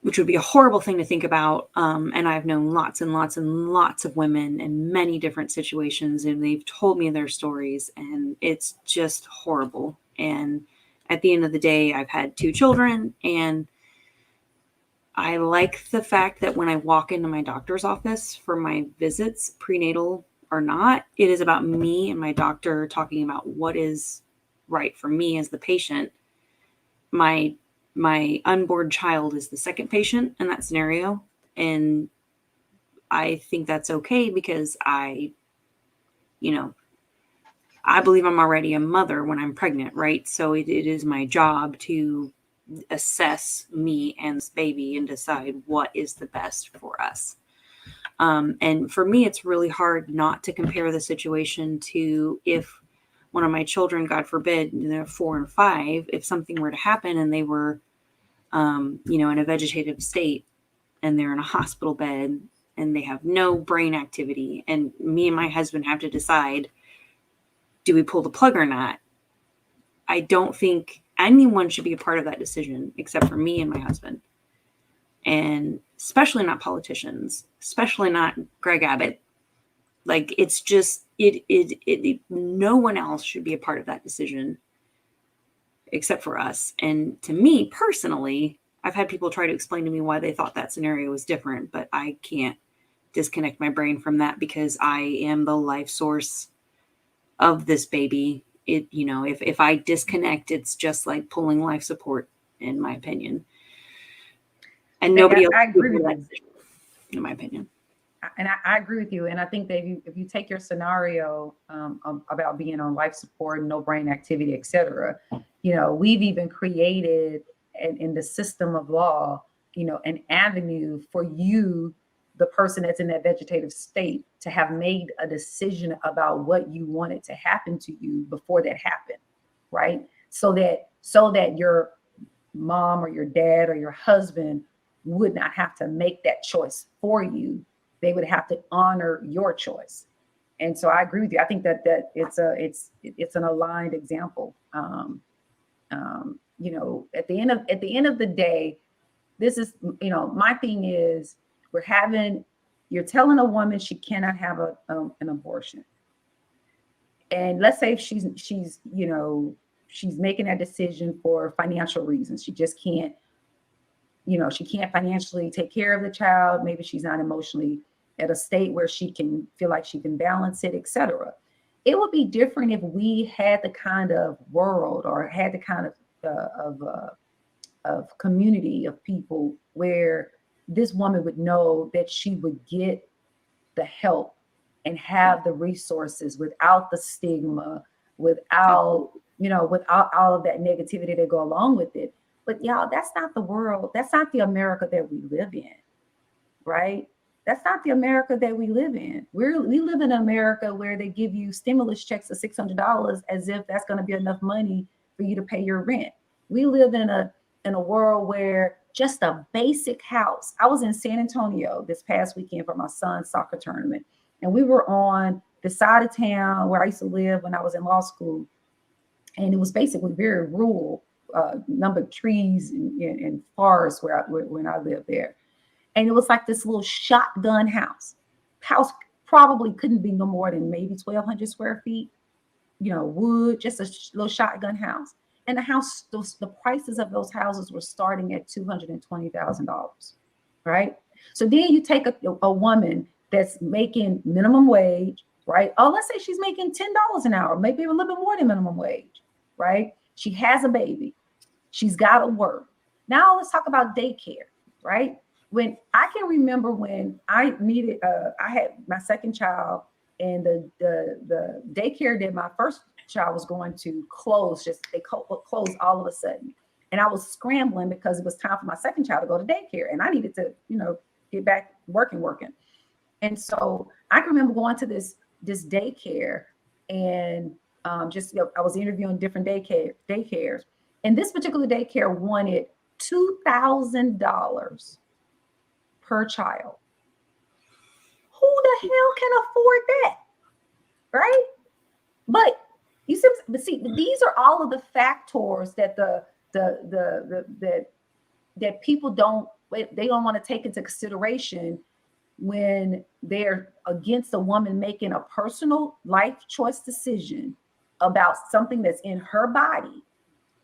Speaker 1: which would be a horrible thing to think about. And I've known lots and lots and lots of women in many different situations, and they've told me their stories, and it's just horrible. And at the end of the day, I've had 2 children, and I like the fact that when I walk into my doctor's office for my visits, prenatal or not, it is about me and my doctor talking about what is right for me as the patient. My unborn child is the second patient in that scenario. And I think that's okay because I believe I'm already a mother when I'm pregnant, right? So it is my job to assess me and this baby and decide what is the best for us. And for me, it's really hard not to compare the situation to if one of my children, God forbid, they're 4 and 5, if something were to happen and they were, in a vegetative state and they're in a hospital bed and they have no brain activity, and me and my husband have to decide, do we pull the plug or not? I don't think anyone should be a part of that decision except for me and my husband. And especially not politicians, especially not Greg Abbott. Like, it's just, no one else should be a part of that decision except for us. And to me personally, I've had people try to explain to me why they thought that scenario was different, but I can't disconnect my brain from that because I am the life source of this baby. If I disconnect, it's just like pulling life support, in my opinion. And nobody else
Speaker 4: I agree with
Speaker 1: that
Speaker 4: you.
Speaker 1: decision, in my opinion.
Speaker 4: And I agree with you. And I think that if you take your scenario about being on life support, no brain activity, et cetera, we've even created in the system of law, an avenue for you, the person that's in that vegetative state, to have made a decision about what you wanted to happen to you before that happened, right? So that your mom or your dad or your husband would not have to make that choice for you. They would have to honor your choice. And so I agree with you. I think that it's an aligned example. At the end of the day, this is, my thing is, you're telling a woman she cannot have an abortion. And let's say if she's making that decision for financial reasons. She just can't, she can't financially take care of the child. Maybe she's not emotionally at a state where she can feel like she can balance it, etc. It would be different if we had the kind of world or had the kind of community of people where this woman would know that she would get the help and have the resources without the stigma, without all of that negativity that go along with it. But y'all, that's not the world. That's not the America that we live in, right? That's not the America that we live in. We live in America where they give you stimulus checks of $600 as if that's going to be enough money for you to pay your rent. We live in a world where just a basic house. I was in San Antonio this past weekend for my son's soccer tournament, and we were on the side of town where I used to live when I was in law school, and it was basically very rural, number of trees and forests when I lived there. And it was like this little shotgun house. House probably couldn't be no more than maybe 1,200 square feet, wood, just a little shotgun house. And the house, the prices of those houses were starting at $220,000, right? So then you take a woman that's making minimum wage, right? Oh, let's say she's making $10 an hour, maybe a little bit more than minimum wage, right? She has a baby. She's got to work. Now let's talk about daycare, right? When I can remember when I needed, I had my second child, and the daycare that my first child was going to close, they closed all of a sudden. And I was scrambling because it was time for my second child to go to daycare, and I needed to, get back working. And so I can remember going to this daycare, and I was interviewing different daycares. And this particular daycare wanted $2,000 per child. Who the hell can afford that? Right? But you see, these are all of the factors that that people don't want to take into consideration when they're against a woman making a personal life choice decision about something that's in her body,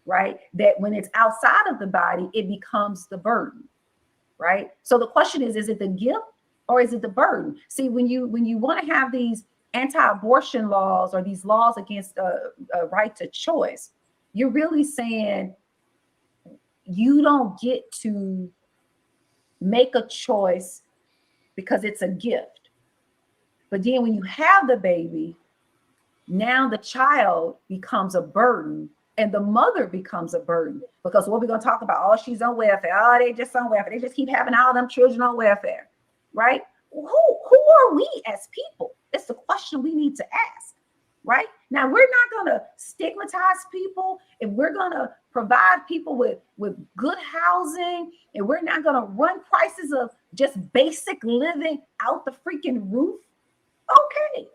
Speaker 4: right? That when it's outside of the body, it becomes the burden, right? So the question is it the gift or is it the burden? See, when you want to have these anti-abortion laws or these laws against a right to choice, you're really saying you don't get to make a choice because it's a gift. But then when you have the baby, now the child becomes a burden and the mother becomes a burden, because what we're going to talk about, oh, she's on welfare. Oh, they just on welfare. They just keep having all them children on welfare, right? Who are we as people? It's the question we need to ask, right? Now, we're not going to stigmatize people, and we're going to provide people with good housing, and we're not going to run prices of just basic living out the freaking roof. Okay,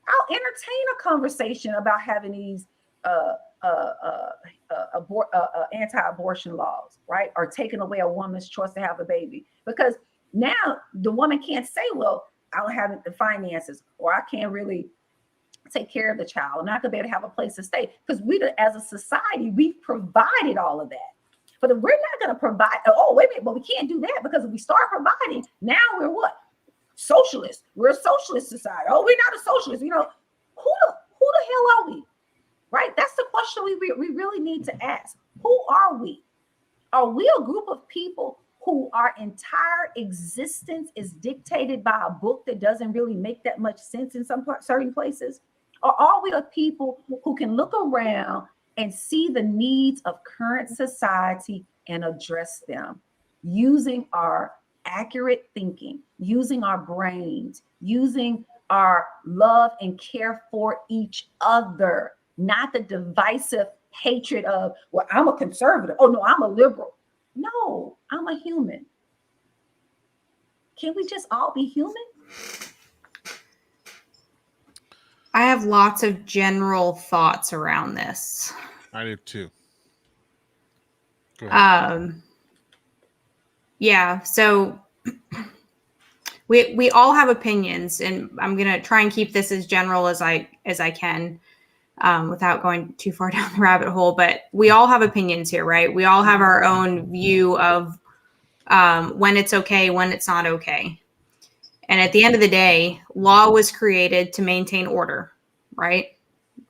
Speaker 4: I'll entertain a conversation about having these anti-abortion laws, right? Or taking away a woman's choice to have a baby. Because now the woman can't say, well, I don't have the finances, or I can't really take care of the child. I'm not going to be able to have a place to stay. Because we, as a society, we've provided all of that. But if we're not going to provide, oh, wait a minute, but we can't do that, because if we start providing, now we're what? Socialists. We're a socialist society. Oh, we're not a socialist. You know, who the hell are we? Right? That's the question we really need to ask. Who are we? Are we a group of people who our entire existence is dictated by a book that doesn't really make that much sense in some certain places? Or are we a people who can look around and see the needs of current society and address them using our accurate thinking, using our brains, using our love and care for each other, not the divisive hatred of, well, I'm a conservative. Oh, no, I'm a liberal. No, I'm a human. Can we just all be human?
Speaker 3: I have lots of general thoughts around this.
Speaker 2: I do too. Go ahead.
Speaker 3: Yeah, so we all have opinions, and I'm gonna try and keep this as general as I can, without going too far down the rabbit hole. But we all have opinions here, right? We all have our own view of when it's okay, when it's not okay. And at the end of the day, law was created to maintain order, right,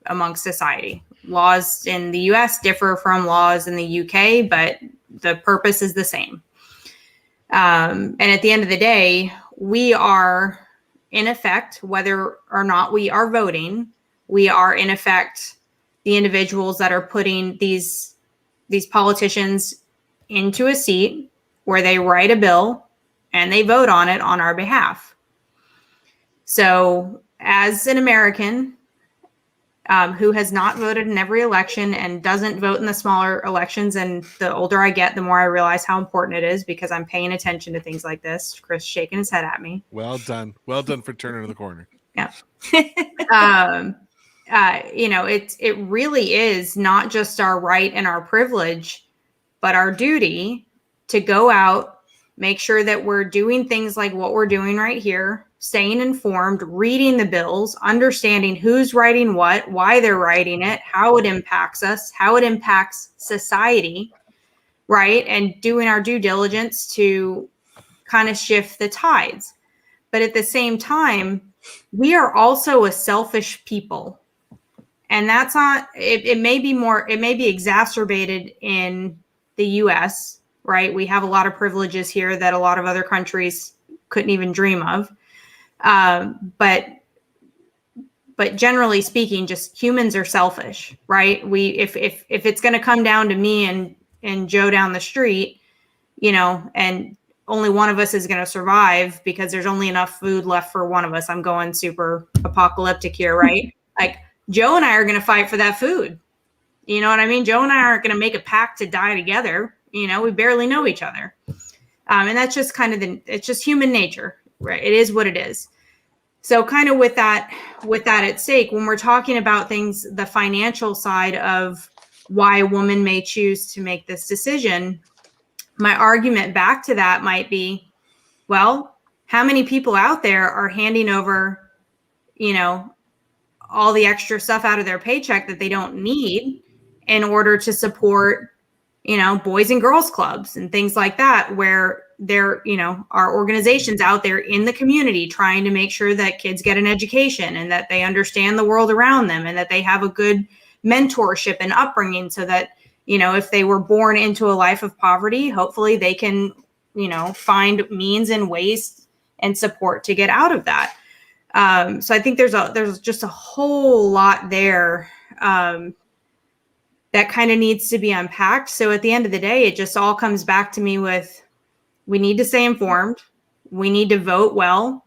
Speaker 3: amongst society. Laws in the US differ from laws in the UK, but the purpose is the same. And at the end of the day, we are, in effect, whether or not we are voting, we are, in effect, the individuals that are putting these politicians into a seat where they write a bill and they vote on it on our behalf. So as an American who has not voted in every election and doesn't vote in the smaller elections, and the older I get, the more I realize how important it is, because I'm paying attention to things like this. Chris shaking his head at me.
Speaker 2: Well done. Well done for turning the corner.
Speaker 3: Yeah. You know, it really is not just our right and our privilege, but our duty to go out, make sure that we're doing things like what we're doing right here, staying informed, reading the bills, understanding who's writing what, why they're writing it, how it impacts us, how it impacts society, right? And doing our due diligence to kind of shift the tides. But at the same time, we are also a selfish people. And that's not, it may be exacerbated in the US, right? We have a lot of privileges here that a lot of other countries couldn't even dream of. But generally speaking, just humans are selfish, right? If it's going to come down to me and Joe down the street, you know, and only one of us is going to survive because there's only enough food left for one of us. I'm going super apocalyptic here, right? Like Joe and I are going to fight for that food. You know what I mean? Joe and I aren't going to make a pact to die together. You know, we barely know each other. And that's just kind of it's just human nature, right? It is what it is. So kind of with that at stake, when we're talking about things, the financial side of why a woman may choose to make this decision, my argument back to that might be, well, how many people out there are handing over, you know, all the extra stuff out of their paycheck that they don't need in order to support, you know, boys and girls clubs and things like that, where there, you know, are organizations out there in the community trying to make sure that kids get an education and that they understand the world around them and that they have a good mentorship and upbringing so that, you know, if they were born into a life of poverty, hopefully they can, you know, find means and ways and support to get out of that. So I think there's just a whole lot there that kind of needs to be unpacked. So at the end of the day, it just all comes back to me with, we need to stay informed. We need to vote well,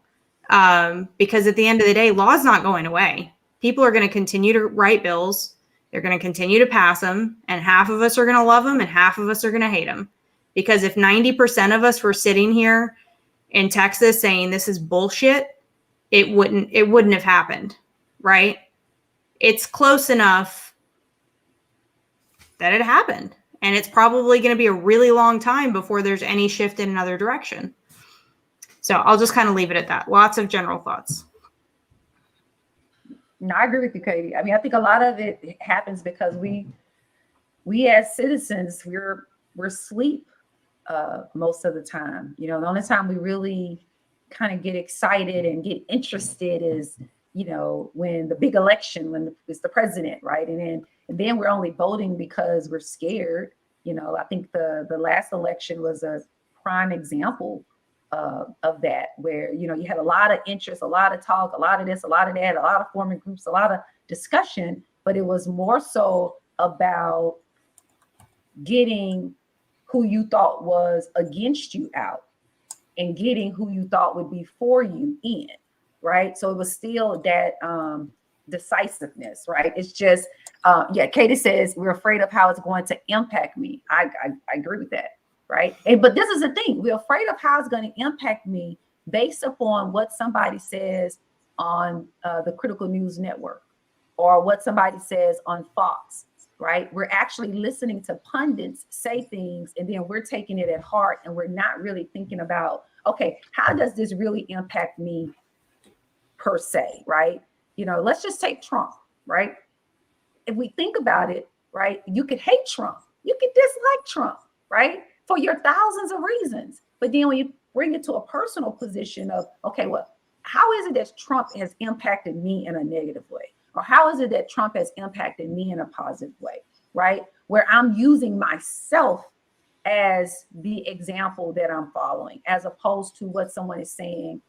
Speaker 3: because at the end of the day, law is not going away. People are going to continue to write bills. They're going to continue to pass them. And half of us are going to love them and half of us are going to hate them. Because if 90% of us were sitting here in Texas saying this is bullshit, it wouldn't have happened, right? It's close enough that it happened. And it's probably going to be a really long time before there's any shift in another direction. So I'll just kind of leave it at that. Lots of general thoughts.
Speaker 4: No, I agree with you, Katie. I mean, I think a lot of it happens because we as citizens, we're asleep most of the time. You know, the only time we really kind of get excited and get interested is, you know, when the big election, when it's the president, right? And then we're only voting because we're scared. You know, I think the last election was a prime example of that, where, you know, you had a lot of interest, a lot of talk, a lot of this, a lot of that, a lot of forming groups, a lot of discussion, but it was more so about getting who you thought was against you out and getting who you thought would be for you in, right? So it was still that decisiveness, right? It's just, Katie says, we're afraid of how it's going to impact me. I agree with that, right? But this is the thing. We're afraid of how it's going to impact me based upon what somebody says on the Critical News Network or what somebody says on Fox, right? We're actually listening to pundits say things and then we're taking it at heart and we're not really thinking about, okay, how does this really impact me per se, right? You know, let's just take Trump, right? If we think about it, right, you could hate Trump, you could dislike Trump, right? For your thousands of reasons. But then when you bring it to a personal position of, okay, well, how is it that Trump has impacted me in a negative way? Or how is it that Trump has impacted me in a positive way, right? Where I'm using myself as the example that I'm following, as opposed to what someone is saying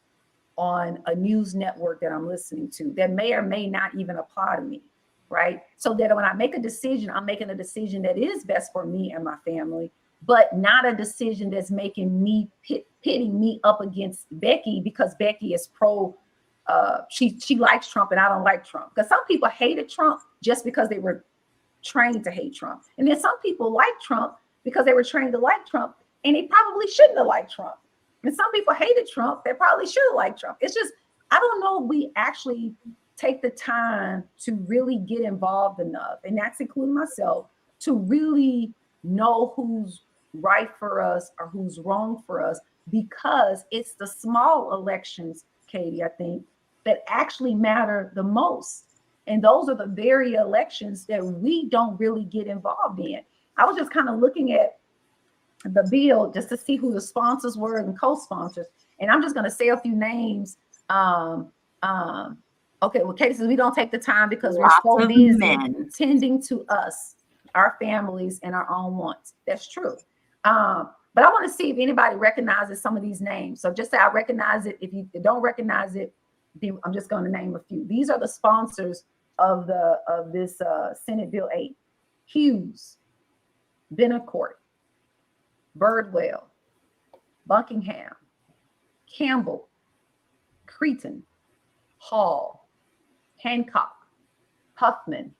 Speaker 4: on a news network that I'm listening to that may or may not even apply to me, right? So that when I make a decision, I'm making a decision that is best for me and my family, but not a decision that's making me pitting me up against Becky because Becky is pro. She likes Trump and I don't like Trump. Because some people hated Trump just because they were trained to hate Trump. And then some people like Trump because they were trained to like Trump and they probably shouldn't have liked Trump. And some people hated Trump, they probably should have liked Trump. It's just, I don't know if we actually take the time to really get involved enough, and that's including myself, to really know who's right for us or who's wrong for us, because it's the small elections, Katie, I think, that actually matter the most. And those are the very elections that we don't really get involved in. I was just kind of looking at the bill just to see who the sponsors were and co-sponsors. And I'm just going to say a few names. Okay, well, Katie says we don't take the time because we're so busy tending to us, our families, and our own wants. That's true. But I want to see if anybody recognizes some of these names. So just say I recognize it. If you don't recognize it, then I'm just going to name a few. These are the sponsors of this Senate Bill 8. Hughes, Benacourt, Birdwell, Buckingham, Campbell, Cretin, Hall, Hancock, Huffman,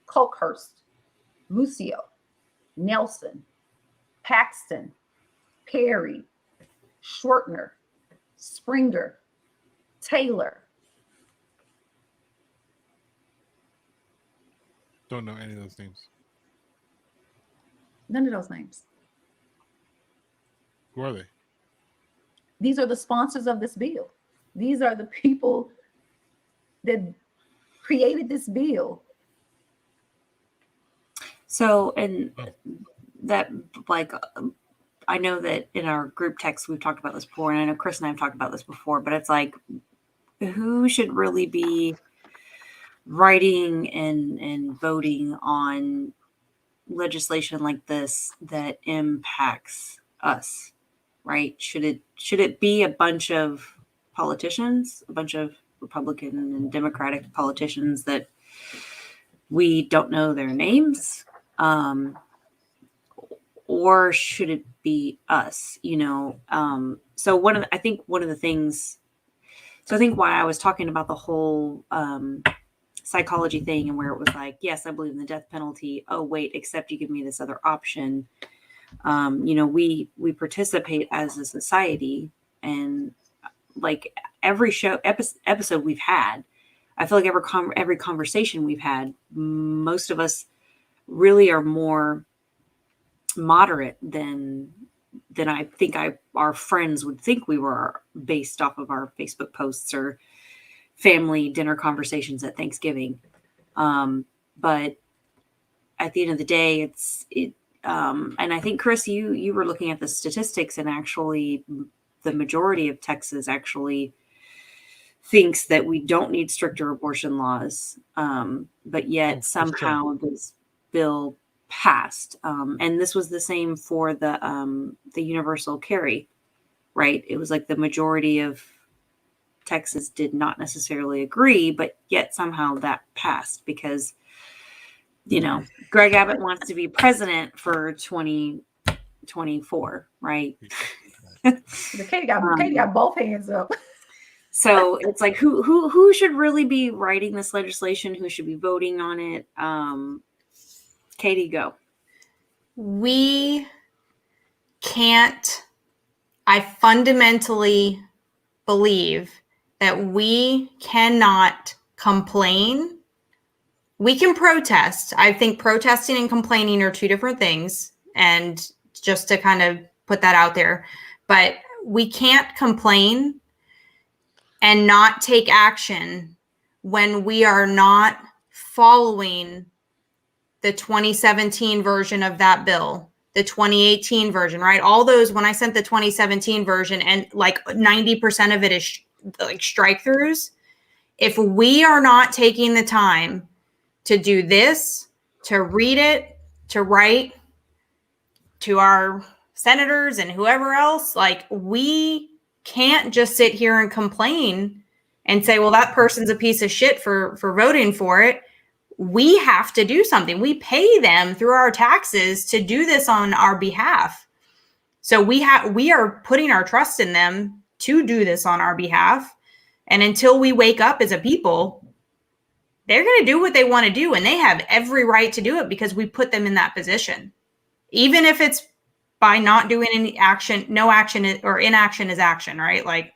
Speaker 4: Colkhurst, Lucio, Nelson, Paxton, Perry, Schwertner, Springer, Taylor.
Speaker 2: Don't know any of those names.
Speaker 4: None of those names.
Speaker 2: Who are they?
Speaker 4: These are the sponsors of this bill. These are the people that created this bill.
Speaker 1: So, and that, like, I know that in our group text, we've talked about this before, and I know Chris and I have talked about this before, but it's like, who should really be writing and voting on legislation like this that impacts us, right? Should it be a bunch of politicians, a bunch of Republican and Democratic politicians that we don't know their names? Or should it be us, So I think why I was talking about the whole psychology thing and where it was like, yes, I believe in the death penalty. Oh, wait, except you give me this other option. We participate as a society, and like every episode we've had, I feel like every conversation we've had, most of us really are more moderate than I think our friends would think we were, based off of our Facebook posts or family dinner conversations at Thanksgiving. But at the end of the day, and I think, Chris, you were looking at the statistics, and actually the majority of Texas actually thinks that we don't need stricter abortion laws. But yet somehow this bill passed. And this was the same for the universal carry, right? It was like the majority of Texas did not necessarily agree, but yet somehow that passed because, Greg Abbott wants to be president for 2024, right?
Speaker 4: Katie got both hands up.
Speaker 1: So it's like, who should really be writing this legislation? Who should be voting on it? Katie, go.
Speaker 3: We can't, I fundamentally believe that we cannot complain. We can protest. I think protesting and complaining are two different things. And just to kind of put that out there, but we can't complain and not take action when we are not following the 2017 version of that bill, the 2018 version, right? All those, when I sent the 2017 version, and like 90% of it is like strike throughs. If we are not taking the time to do this, to read it, to write to our senators and whoever else, like, we can't just sit here and complain and say, well, that person's a piece of shit for voting for it. We have to do something. We pay them through our taxes to do this on our behalf. So we are putting our trust in them to do this on our behalf. And until we wake up as a people, they're going to do what they want to do. And they have every right to do it because we put them in that position. Even if it's by not doing any action, no action or inaction is action, right? Like,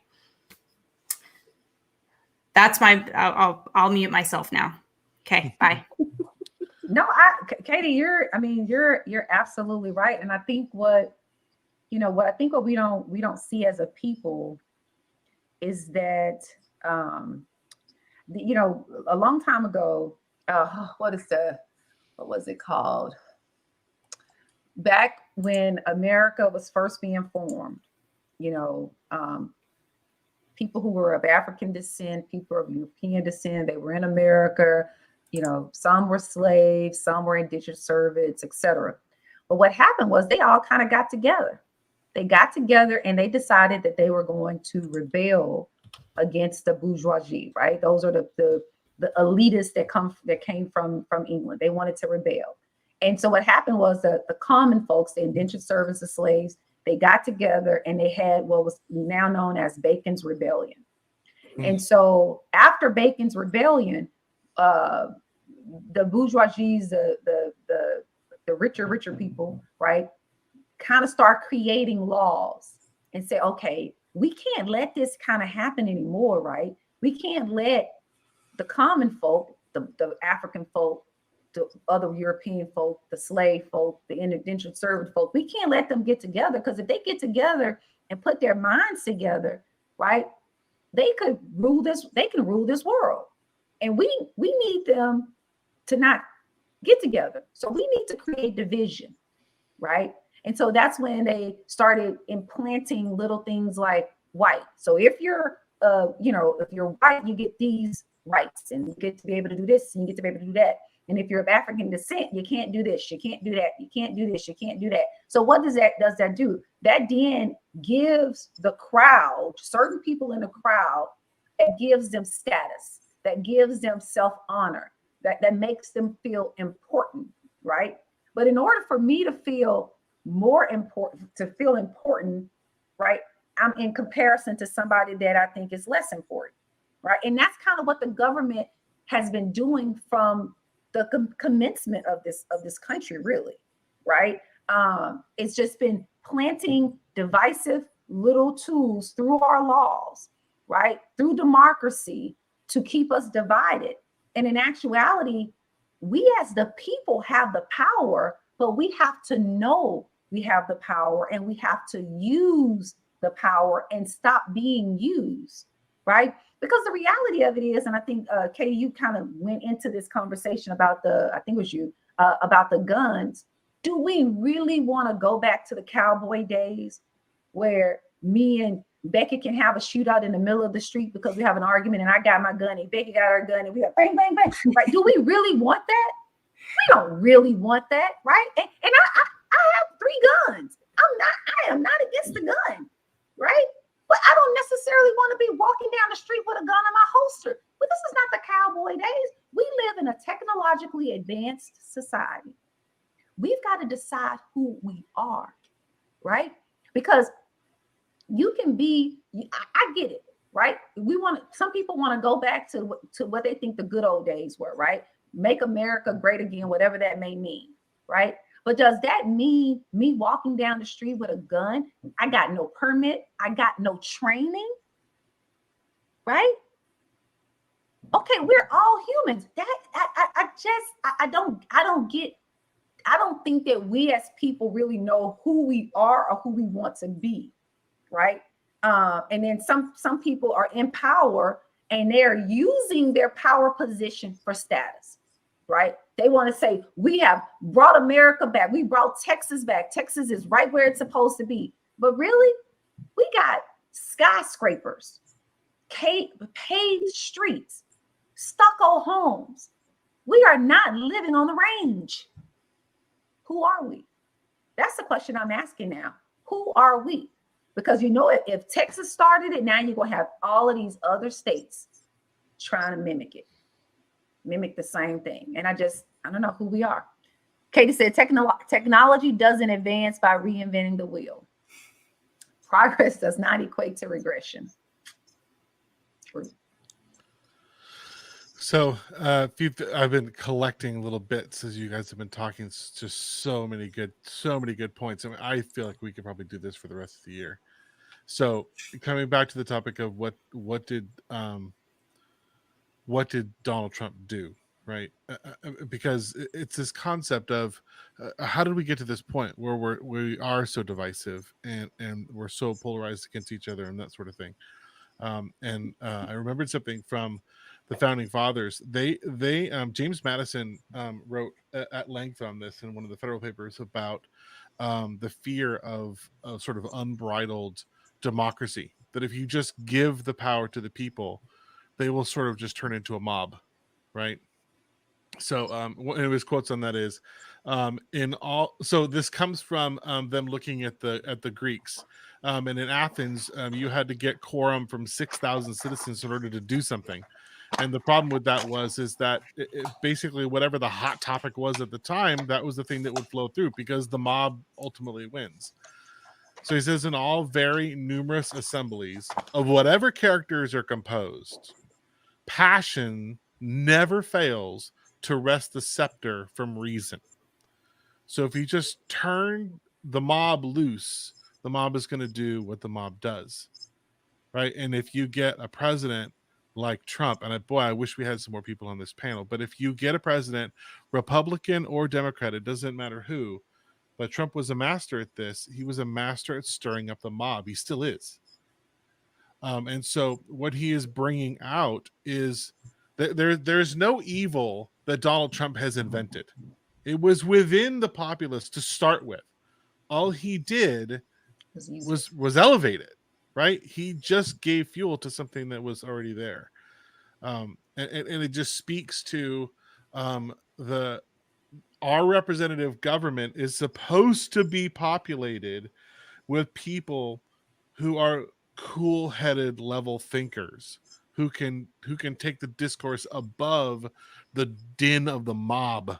Speaker 3: that's I'll mute myself now. Okay, bye.
Speaker 4: No, Katie, you're absolutely right. And I think what we don't see as a people is that, a long time ago, what was it called? Back when America was first being formed, people who were of African descent, people of European descent, they were in America. Some were slaves, some were indentured servants, etc. But what happened was they all kind of got together. They got together and they decided that they were going to rebel against the bourgeoisie, right? Those are the elitists that came from England. They wanted to rebel. And so what happened was the common folks, the indentured servants, the slaves, they got together and they had what was now known as Bacon's Rebellion. And so after Bacon's Rebellion, the bourgeoisies, the richer people, right, kind of start creating laws and say, okay, we can't let this kind of happen anymore, right? We can't let the common folk, the African folk, the other European folk, the slave folk, the indentured servant folk, we can't let them get together, because if they get together and put their minds together, right, they can rule this world. And we need them to not get together. So we need to create division, right? And so that's when they started implanting little things like white. So if you're if you're white, you get these rights, and you get to be able to do this, and you get to be able to do that. And if you're of African descent, you can't do this, you can't do that, you can't do this, you can't do that. So what does that do? That then gives the crowd, certain people in the crowd, that gives them status, that gives them self-honor, that makes them feel important, right? But in order for me to feel more important, right, I'm in comparison to somebody that I think is less important, right? And that's kind of what the government has been doing from the commencement of this country, really, right? It's just been planting divisive little tools through our laws, right, through democracy, to keep us divided. And in actuality, we as the people have the power, but we have to know we have the power, and we have to use the power and stop being used, right? Because the reality of it is, and I think, Katie, you kind of went into this conversation about about the guns. Do we really want to go back to the cowboy days where me and Becky can have a shootout in the middle of the street because we have an argument, and I got my gun and Becky got her gun, and we got bang, bang, bang, right? Do we really want that? We don't really want that, right? And I have 3 guns. I am not against the gun, right? But I don't necessarily want to be walking down the street with a gun in my holster. But this is not the cowboy days. We live in a technologically advanced society. We've got to decide who we are, right? Because you can be, I get it, right? Some people want to go back to what they think the good old days were, right? Make America great again, whatever that may mean, right? But does that mean me walking down the street with a gun? I got no permit. I got no training, right? Okay, we're all humans. I don't think that we as people really know who we are or who we want to be, right? And then some people are in power, and they're using their power position for status, right? They want to say, we have brought America back. We brought Texas back. Texas is right where it's supposed to be. But really, we got skyscrapers, paved streets, stucco homes. We are not living on the range. Who are we? That's the question I'm asking now. Who are we? Because if Texas started it, now you're going to have all of these other states trying to mimic the same thing. And I don't know who we are. Katie said, technology doesn't advance by reinventing the wheel. Progress does not equate to regression. True.
Speaker 2: So I've been collecting little bits as you guys have been talking. It's just so many good points. I mean, I feel like we could probably do this for the rest of the year. So coming back to the topic of what did Donald Trump do, right? Because it's this concept of how did we get to this point where we are so divisive and we're so polarized against each other and that sort of thing. I remembered something from the founding fathers. James Madison wrote at length on this in one of the Federal Papers about the fear of sort of unbridled democracy, that if you just give the power to the people, they will sort of just turn into a mob, right? So one of his quotes on that is so this comes from them looking at the Greeks, and in Athens you had to get quorum from 6,000 citizens in order to do something. And the problem with that is that it basically whatever the hot topic was at the time, that was the thing that would flow through, because the mob ultimately wins. So he says, in all very numerous assemblies of whatever characters are composed, passion never fails to wrest the scepter from reason. So if you just turn the mob loose, the mob is going to do what the mob does, right? And if you get a president like Trump, and I wish we had some more people on this panel, but if you get a president, Republican or Democrat, it doesn't matter who, but Trump was a master at this. He was a master at stirring up the mob. He still is. And so what he is bringing out is that there's no evil that Donald Trump has invented. It was within the populace to start with. All he did was elevate it, right? He just gave fuel to something that was already there. And it just speaks to our representative government is supposed to be populated with people who are cool-headed level thinkers, who can take the discourse above the din of the mob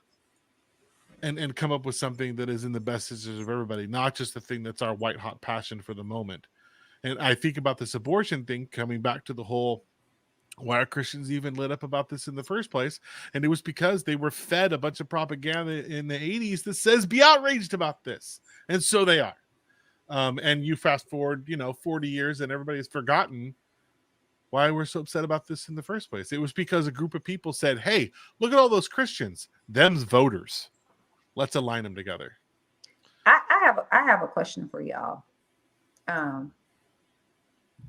Speaker 2: and come up with something that is in the best interest of everybody, not just the thing that's our white hot passion for the moment. And I think about this abortion thing, coming back to the whole, why are Christians even lit up about this in the first place? And it was because they were fed a bunch of propaganda in the 80s that says be outraged about this. And so they are. And you fast forward, 40 years and everybody's forgotten why we're so upset about this in the first place. It was because a group of people said, hey, look at all those Christians. Them's voters. Let's align them together.
Speaker 4: I have a question for y'all.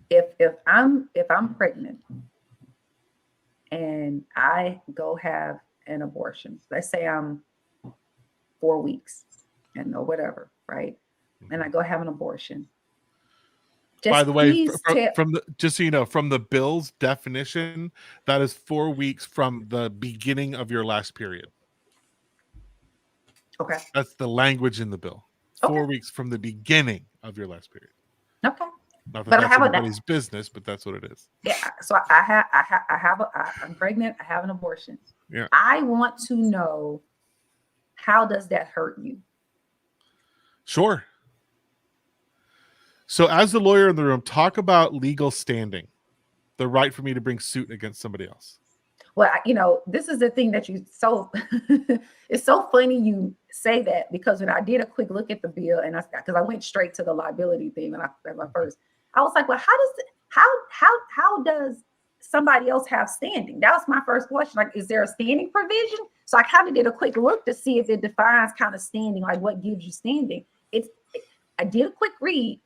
Speaker 4: If I'm pregnant and I go have an abortion, let's say I'm 4 weeks or whatever, right? And I go have an abortion.
Speaker 2: By the way, just so you know, from the bill's definition, that is 4 weeks from the beginning of your last period.
Speaker 4: Okay.
Speaker 2: That's the language in the bill. 4 weeks from the beginning of your last period.
Speaker 4: Okay.
Speaker 2: Not that that's anybody's business, but that's what it is.
Speaker 4: Yeah. So I'm pregnant. I have an abortion.
Speaker 2: Yeah.
Speaker 4: I want to know, how does that hurt you?
Speaker 2: Sure. So as the lawyer in the room, talk about legal standing, the right for me to bring suit against somebody else.
Speaker 4: Well, this is the thing that it's so funny you say that, because when I did a quick look at the bill, and because I went straight to the liability thing I was like, well, how does somebody else have standing? That was my first question. Like, is there a standing provision? So I kind of did a quick look to see if it defines kind of standing, like what gives you standing. I did a quick read.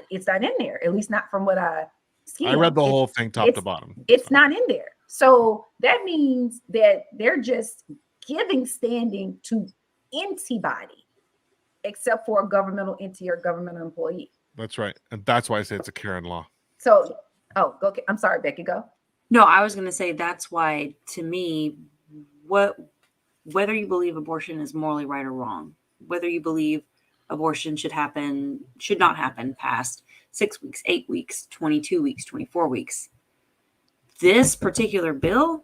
Speaker 4: It's not in there, at least not from what I see.
Speaker 2: I read the whole thing top to bottom.
Speaker 4: It's not in there. So that means that they're just giving standing to anybody except for a governmental entity or governmental employee.
Speaker 2: That's right. And that's why I say it's a Karen law.
Speaker 4: So, okay. I'm sorry, Becky, go.
Speaker 1: No, I was going to say that's why, to me, whether you believe abortion is morally right or wrong, whether you believe abortion should not happen past 6 weeks, 8 weeks, 22 weeks, 24 weeks. This particular bill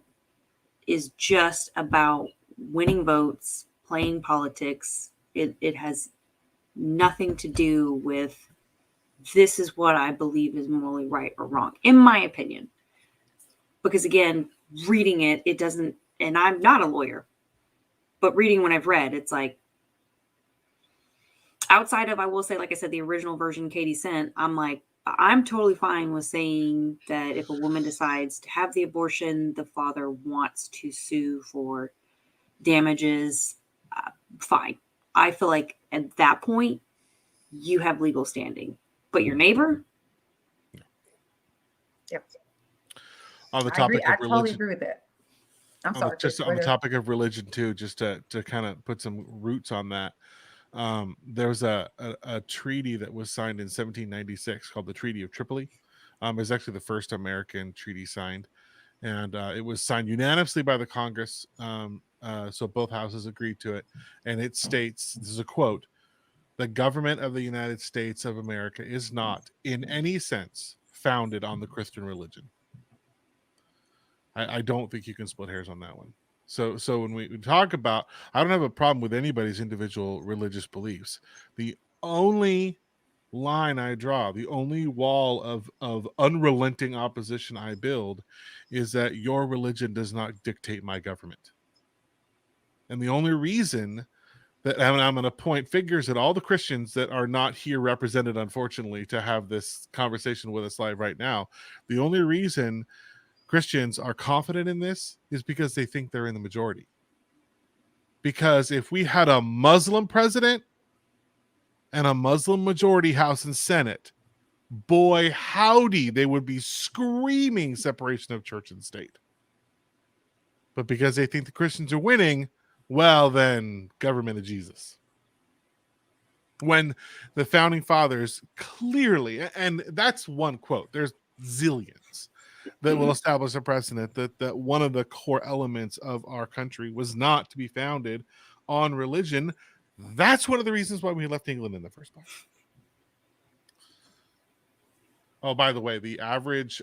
Speaker 1: is just about winning votes, playing politics. It has nothing to do with this is what I believe is morally right or wrong, in my opinion. Because again, reading it doesn't, and I'm not a lawyer, but reading what I've read, it's like, outside of, I will say, like I said, the original version Katie sent, I'm totally fine with saying that if a woman decides to have the abortion, the father wants to sue for damages, fine. I feel like at that point, you have legal standing. But your neighbor?
Speaker 4: Yep.
Speaker 2: On the topic of religion.
Speaker 4: I totally agree with that. I'm sorry.
Speaker 2: Just on the topic of religion too, just to kind of put some roots on that. There was a treaty that was signed in 1796 called the Treaty of Tripoli. It was actually the first American treaty signed, and it was signed unanimously by the Congress. So both houses agreed to it, and it states, this is a quote, "The government of the United States of America is not, in any sense, founded on the Christian religion." I don't think you can split hairs on that one. So when we talk about, I don't have a problem with anybody's individual religious beliefs. The only line I draw, the only wall of unrelenting opposition I build, is that your religion does not dictate my government. And the only reason that I'm going to point fingers at all the Christians that are not here represented, unfortunately, to have this conversation with us live right now. The only reason Christians are confident in this is because they think they're in the majority. Because if we had a Muslim president and a Muslim majority House and Senate, boy, howdy, they would be screaming separation of church and state. But because they think the Christians are winning, well, then government of Jesus. When the founding fathers clearly, and that's one quote, there's zillions that will establish a precedent that one of the core elements of our country was not to be founded on religion. That's one of the reasons why we left England in the first place. Oh, by the way, the average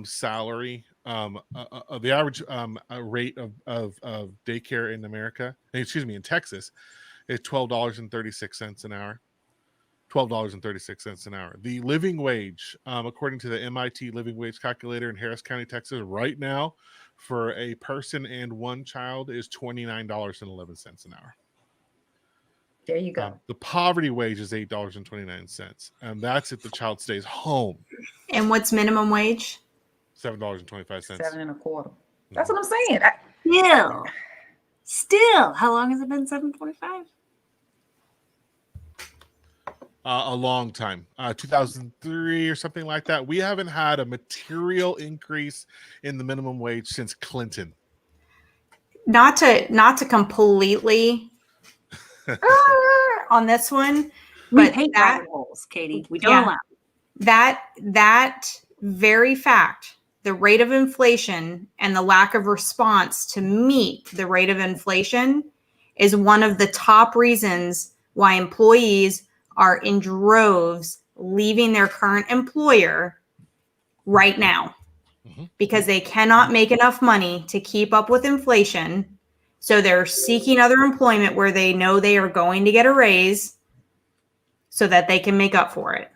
Speaker 2: salary, the average rate of daycare in America, in Texas, is $12.36 an hour. $12.36 an hour. The living wage, according to the MIT living wage calculator in Harris County, Texas, right now, for a person and one child is $29.11 an hour.
Speaker 4: There you go.
Speaker 2: The poverty wage is $8.29, and that's if the child stays home.
Speaker 3: And what's minimum wage?
Speaker 2: $7.25.
Speaker 4: $7.25. That's what I'm saying.
Speaker 1: Still, how long has it been? $7.25.
Speaker 2: A long time, 2003 or something like that. We haven't had a material increase in the minimum wage since Clinton.
Speaker 3: Not to completely on this one,
Speaker 1: We
Speaker 3: but
Speaker 1: hate
Speaker 3: that
Speaker 1: rabbit holes, Katie. We don't
Speaker 3: Yeah.
Speaker 1: allow.
Speaker 3: that very fact, the rate of inflation and the lack of response to meet the rate of inflation, is one of the top reasons why employees are in droves leaving their current employer right now, because they cannot make enough money to keep up with inflation. So they're seeking other employment where they know they are going to get a raise so that they can make up for it.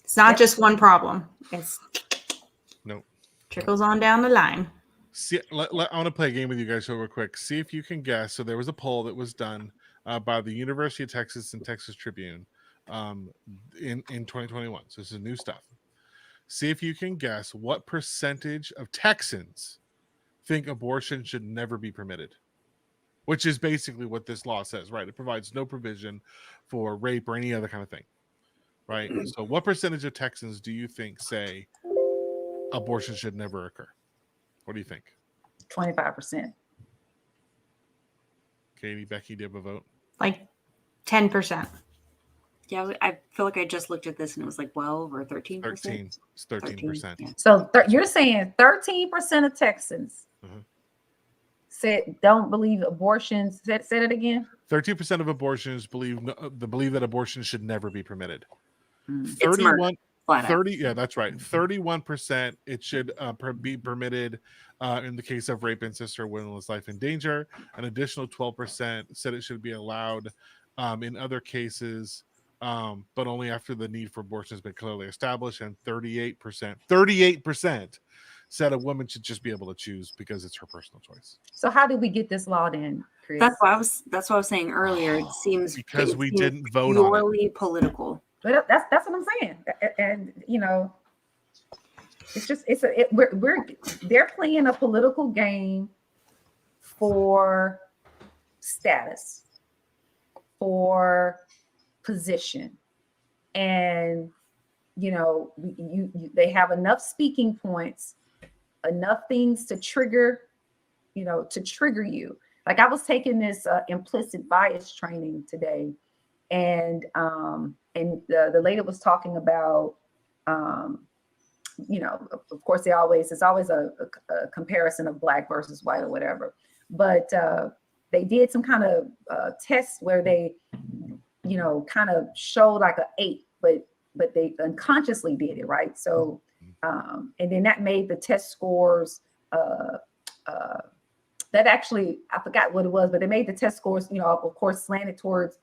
Speaker 3: It's not just one problem. It's trickles on down the line.
Speaker 2: See, I want to play a game with you guys real quick. See if you can guess. So there was a poll that was done by the University of Texas and Texas Tribune in 2021. So this is new stuff. See if you can guess what percentage of Texans think abortion should never be permitted, which is basically what this law says, right? It provides no provision for rape or any other kind of thing, right? So what percentage of Texans do you think say abortion should never occur? What do you think?
Speaker 4: 25%.
Speaker 2: Katie, Becky, do you have a vote?
Speaker 3: Like 10%.
Speaker 1: Yeah, I feel like I just looked at this and it was like 12 or 13%.
Speaker 2: 13. It's 13%.
Speaker 1: Yeah.
Speaker 4: So you're saying 13% of Texans said don't believe abortions. Said it again.
Speaker 2: 13% of abortions believe that abortion should never be permitted.
Speaker 1: It's murder.
Speaker 2: 30, yeah, that's right. 31% it should be permitted in the case of rape, incest, or woman's life in danger. An additional 12% said it should be allowed in other cases, but only after the need for abortion has been clearly established. And 38% said a woman should just be able to choose because it's her personal choice.
Speaker 4: So how did we get this law then, Chris?
Speaker 1: That's what I was saying earlier. It seems
Speaker 2: because we didn't vote on it.
Speaker 1: Purely political.
Speaker 4: But that's what I'm saying, and you know, it's just they're playing a political game for status, for position, and you know, they have enough speaking points, enough things to trigger, you. Like I was taking this implicit bias training today, and the lady was talking about, you know, of course it's always a comparison of black versus white or whatever, but they did some kind of test where they, you know, kind of showed like an 8, but they unconsciously did it, right? So and then that made the test scores that actually, I forgot what it was, but it made the test scores, you know, of course, slanted towards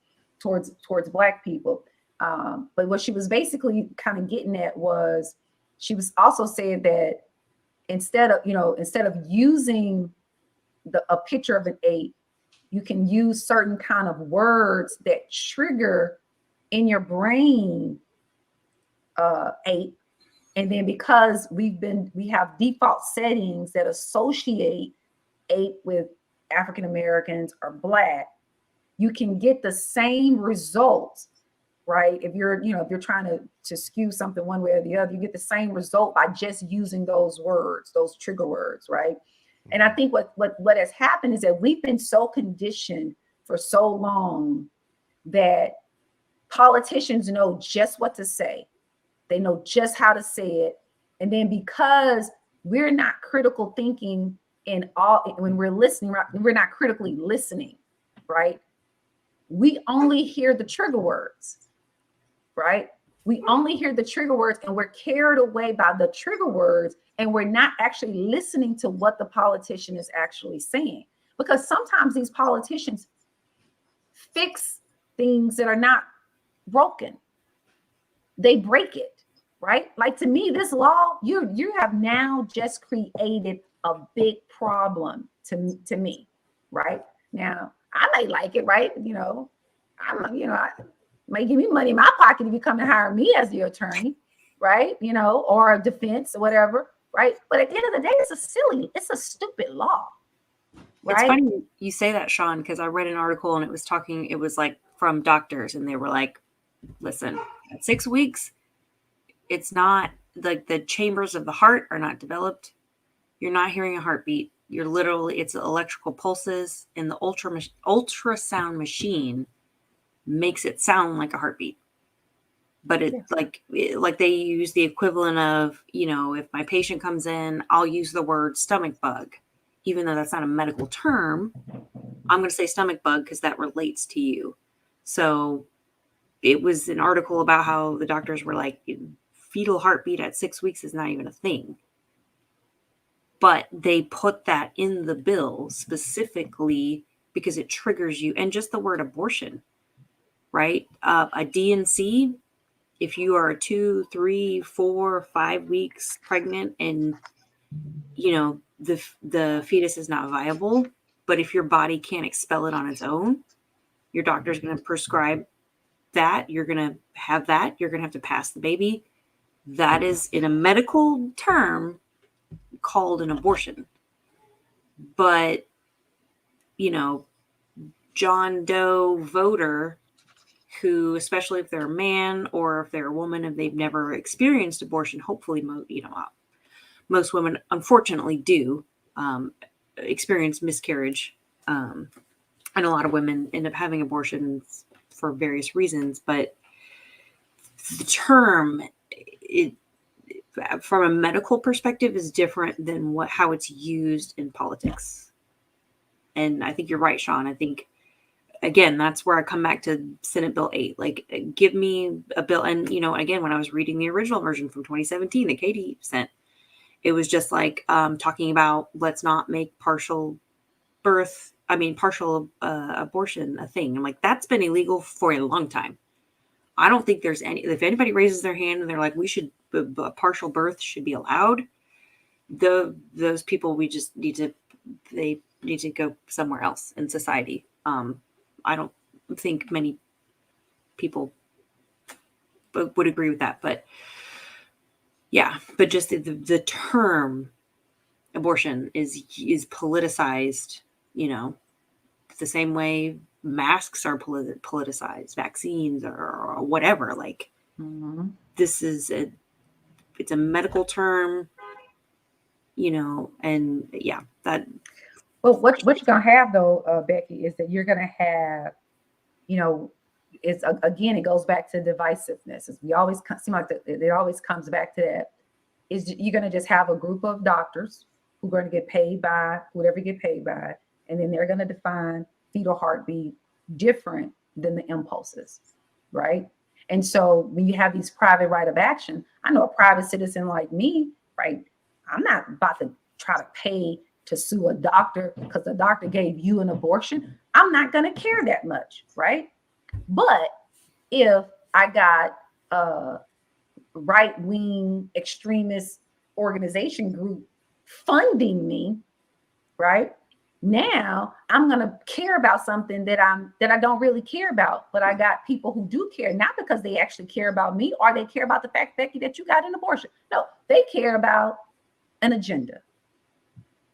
Speaker 4: black people. But what she was basically kind of getting at was, she was also saying that instead of using a picture of an 8, you can use certain kind of words that trigger in your brain 8. And then because we have default settings that associate 8 with African Americans or Black, you can get the same results, right? If you're trying to skew something one way or the other, you get the same result by just using those words, those trigger words, right? And I think what has happened is that we've been so conditioned for so long that politicians know just what to say. They know just how to say it. And then because we're not critical thinking when we're listening, we're not critically listening, right? We only hear the trigger words, right? We only hear the trigger words, and we're carried away by the trigger words, and we're not actually listening to what the politician is actually saying. Because sometimes these politicians fix things that are not broken. They break it, right? Like, to me, this law, you have now just created a big problem to me, right? Now, I may like it, right? I may give me money in my pocket if you come to hire me as the attorney, right? Or a defense or whatever, right? But at the end of the day, it's a stupid law, right?
Speaker 1: It's funny you say that, Sean, because I read an article and it was like from doctors, and they were like, listen, at 6 weeks, it's not like the chambers of the heart are not developed. You're not hearing a heartbeat. It's electrical pulses, and the ultrasound machine makes it sound like a heartbeat. But it's like they use the equivalent of, if my patient comes in, I'll use the word stomach bug, even though that's not a medical term. I'm going to say stomach bug because that relates to you. So it was an article about how the doctors were like, fetal heartbeat at 6 weeks is not even a thing. But they put that in the bill specifically because it triggers you. And just the word abortion, right? A D&C, if you are 2, 3, 4, 5 weeks pregnant and, the fetus is not viable, but if your body can't expel it on its own, your doctor's going to prescribe that. You're going to have that. You're going to have to pass the baby. That is, in a medical term, called an abortion. But, John Doe voter who, especially if they're a man or if they're a woman and they've never experienced abortion, hopefully, most women unfortunately do experience miscarriage. And a lot of women end up having abortions for various reasons, but the term, from a medical perspective, is different than how it's used in politics. And I think you're right, Sean. I think, again, that's where I come back to Senate Bill 8. Like, give me a bill. And, again, when I was reading the original version from 2017 that Katie sent, it was just like talking about, let's not make partial abortion a thing. I'm like, that's been illegal for a long time. I don't think there's if anybody raises their hand and they're like, partial birth should be allowed, those people, they need to go somewhere else in society. I don't think many people would agree with that, but yeah, but just the term abortion is politicized, the same way masks are politicized, vaccines or whatever. Like, this is it's a medical term, and yeah, that.
Speaker 4: Well, what you're gonna have though, Becky, is that you're gonna have, it's again, it goes back to divisiveness. We always seem like it always comes back to that. Is you're gonna just have a group of doctors who are going to get paid by whatever you get paid by, and then they're gonna define fetal heartbeat different than the impulses, right? And so when you have these private right of action, I know a private citizen like me, right? I'm not about to try to pay to sue a doctor because the doctor gave you an abortion. I'm not going to care that much, right? But if I got a right-wing extremist organization group funding me, right? Now I'm going to care about something that I don't really care about, but I got people who do care, not because they actually care about me or they care about the fact, Becky, that you got an abortion. No, they care about an agenda.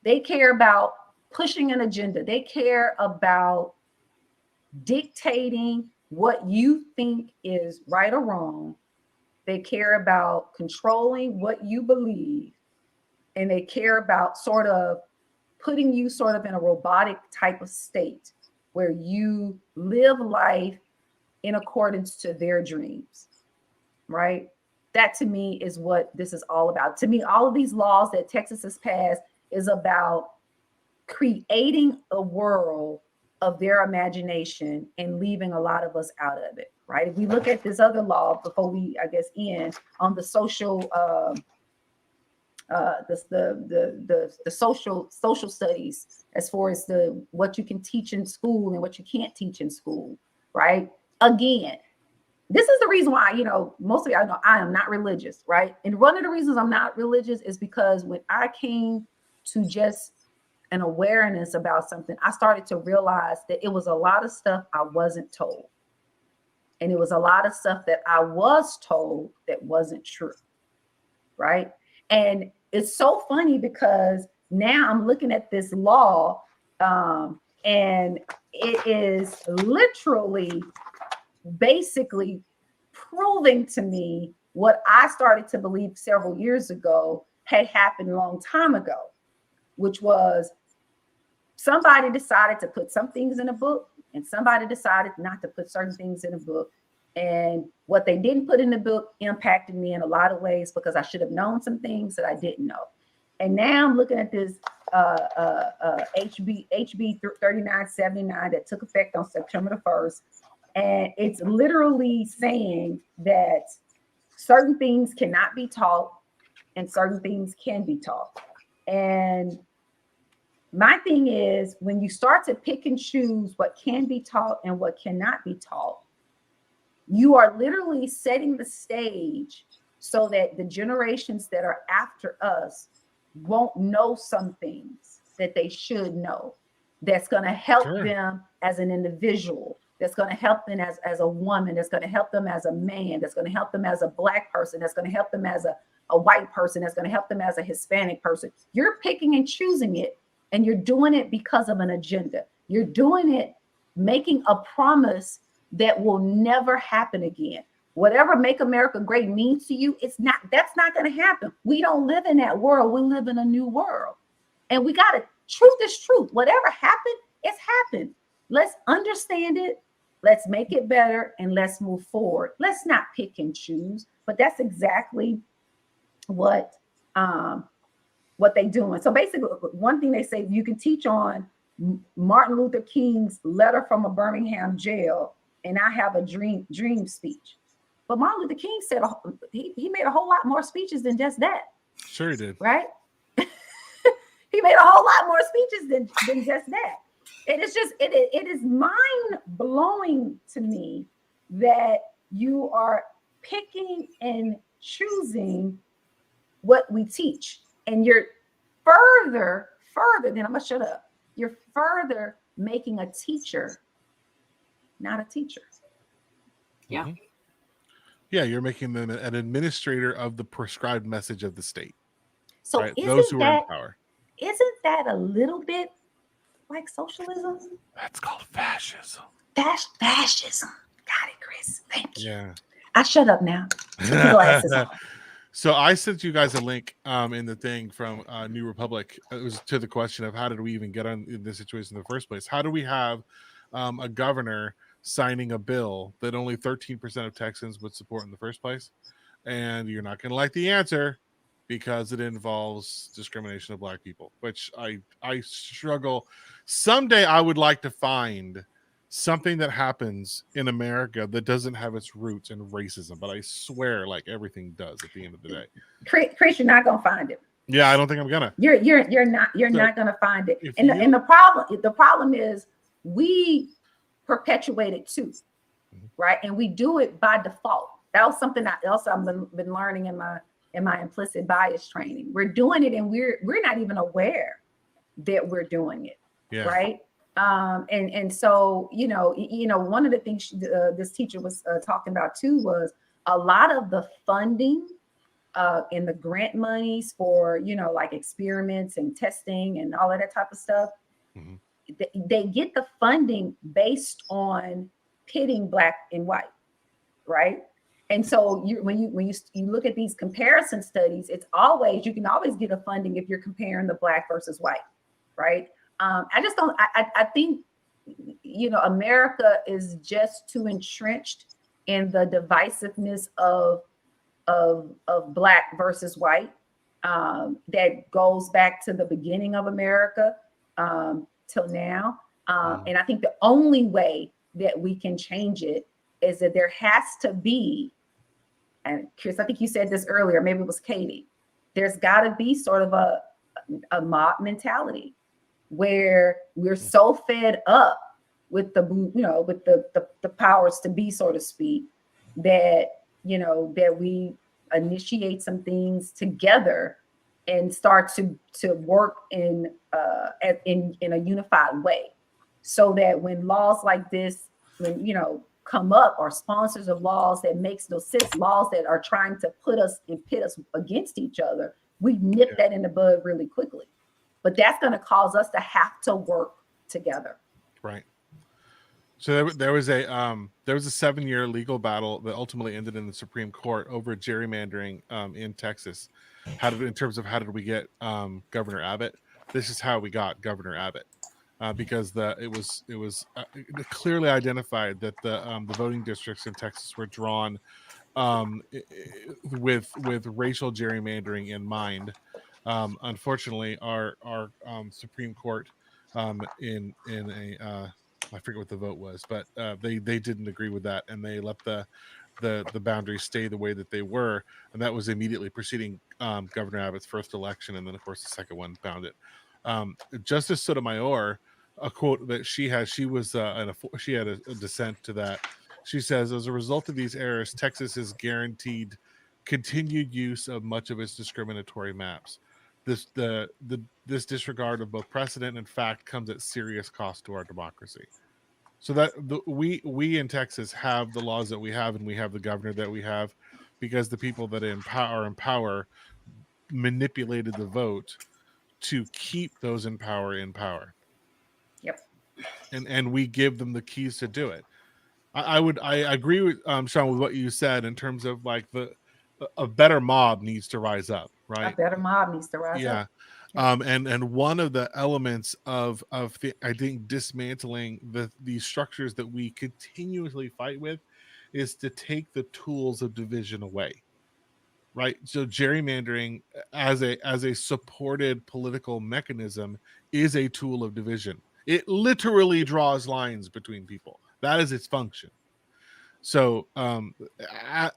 Speaker 4: They care about pushing an agenda. They care about dictating what you think is right or wrong. They care about controlling what you believe. And they care about sort of putting you sort of in a robotic type of state where you live life in accordance to their dreams, right? That to me is what this is all about. To me, all of these laws that Texas has passed is about creating a world of their imagination and leaving a lot of us out of it, right? If we look at this other law before we, I guess, end on the social the social studies, as far as the what you can teach in school and what you can't teach in school, right? Again, this is the reason why, you know, most of y'all know I am not religious, right? And one of the reasons I'm not religious is because when I came to just an awareness about something, I started to realize that it was a lot of stuff I wasn't told. And it was a lot of stuff that I was told that wasn't true, right? And it's so funny because now I'm looking at this law and it is literally basically proving to me what I started to believe several years ago had happened a long time ago, which was somebody decided to put some things in a book and somebody decided not to put certain things in a book. And what they didn't put in the book impacted me in a lot of ways because I should have known some things that I didn't know. And now I'm looking at this HB 3979 that took effect on September the 1st. And it's literally saying that certain things cannot be taught and certain things can be taught. And my thing is, when you start to pick and choose what can be taught and what cannot be taught, you are literally setting the stage so that the generations that are after us won't know some things that they should know. That's going to help them as an individual. That's going to help them as a woman. That's going to help them as a man. That's going to help them as a Black person. That's going to help them as a white person. That's going to help them as a Hispanic person. You're picking and choosing it, and you're doing it because of an agenda. You're doing it making a promise that will never happen again. Whatever Make America Great means to you, that's not going to happen. We don't live in that world. We live in a new world. And we got to, truth is truth. Whatever happened, it's happened. Let's understand it. Let's make it better and let's move forward. Let's not pick and choose, but that's exactly what they doing. So basically, one thing they say, you can teach on Martin Luther King's letter from a Birmingham jail, and I have a dream speech. But Martin Luther King said he made a whole lot more speeches than just that.
Speaker 2: Sure he did.
Speaker 4: Right? He made a whole lot more speeches than just that. It is just, it is mind blowing to me that you are picking and choosing what we teach. And you're further, then I'm gonna shut up. You're further making a teacher, not a teacher.
Speaker 1: Yeah.
Speaker 2: Mm-hmm. Yeah, you're making them an administrator of the prescribed message of the state.
Speaker 4: So
Speaker 2: right? Those who are in power.
Speaker 4: Isn't that a little bit like socialism?
Speaker 2: That's called fascism.
Speaker 4: Fascism. Got it, Chris. Thank you.
Speaker 2: Yeah.
Speaker 4: I shut up now. Put the glasses on.
Speaker 2: So I sent you guys a link in the thing from New Republic. It was to the question of how did we even get in this situation in the first place? How do we have a governor signing a bill that only 13% of Texans would support in the first place? And you're not going to like the answer because it involves discrimination of Black people, which I struggle. Someday I would like to find something that happens in America that doesn't have its roots in racism, but I swear, like everything does at the end of the day.
Speaker 4: Chris, you're not gonna find it.
Speaker 2: Yeah, I don't think I'm gonna.
Speaker 4: You're not gonna find it. And the problem is we perpetuate it too, right? And we do it by default. That was something else I've been learning in my in my implicit bias training. We're doing it and we're not even aware that we're doing it.
Speaker 2: Yeah.
Speaker 4: Right. And so, one of the things this teacher was talking about too was a lot of the funding in the grant monies for, like experiments and testing and all of that type of stuff.
Speaker 2: Mm-hmm.
Speaker 4: They get the funding based on pitting Black and white. Right. And so when you look at these comparison studies, you can always get a funding if you're comparing the Black versus white. Right. I think, America is just too entrenched in the divisiveness of Black versus white that goes back to the beginning of America till now. And I think the only way that we can change it is that there has to be, and Chris, I think you said this earlier, maybe it was Katie, there's got to be sort of a mob mentality where we're so fed up with the powers to be, so to speak, that that we initiate some things together and start to work in a unified way, so that when laws like this, come up, or sponsors of laws that makes no sense, laws that are trying to pit us against each other, we nip that in the bud really quickly. But that's going to cause us to have to work together.
Speaker 2: Right. So there was a 7-year legal battle that ultimately ended in the Supreme Court over gerrymandering in Texas. In terms of how did we get Governor Abbott? This is how we got Governor Abbott, because it was clearly identified that the voting districts in Texas were drawn with racial gerrymandering in mind. Unfortunately, our Supreme Court in a I forget what the vote was, but they didn't agree with that, and they let the boundaries stay the way that they were, and that was immediately preceding Governor Abbott's first election, and then of course the second one bound it. Justice Sotomayor, a quote that she had a dissent to that. She says, as a result of these errors, Texas is guaranteed continued use of much of its discriminatory maps. This disregard of both precedent and fact comes at serious cost to our democracy. So that we in Texas have the laws that we have, and we have the governor that we have, because the people that are in power manipulated the vote to keep those in power in power.
Speaker 4: Yep.
Speaker 2: And we give them the keys to do it. I agree with Sean with what you said in terms of like a better mob needs to rise up, right?
Speaker 4: A better mob needs to rise up.
Speaker 2: And one of the elements of I think dismantling these structures that we continuously fight with is to take the tools of division away, right? So gerrymandering as a supported political mechanism is a tool of division. It literally draws lines between people. That is its function. So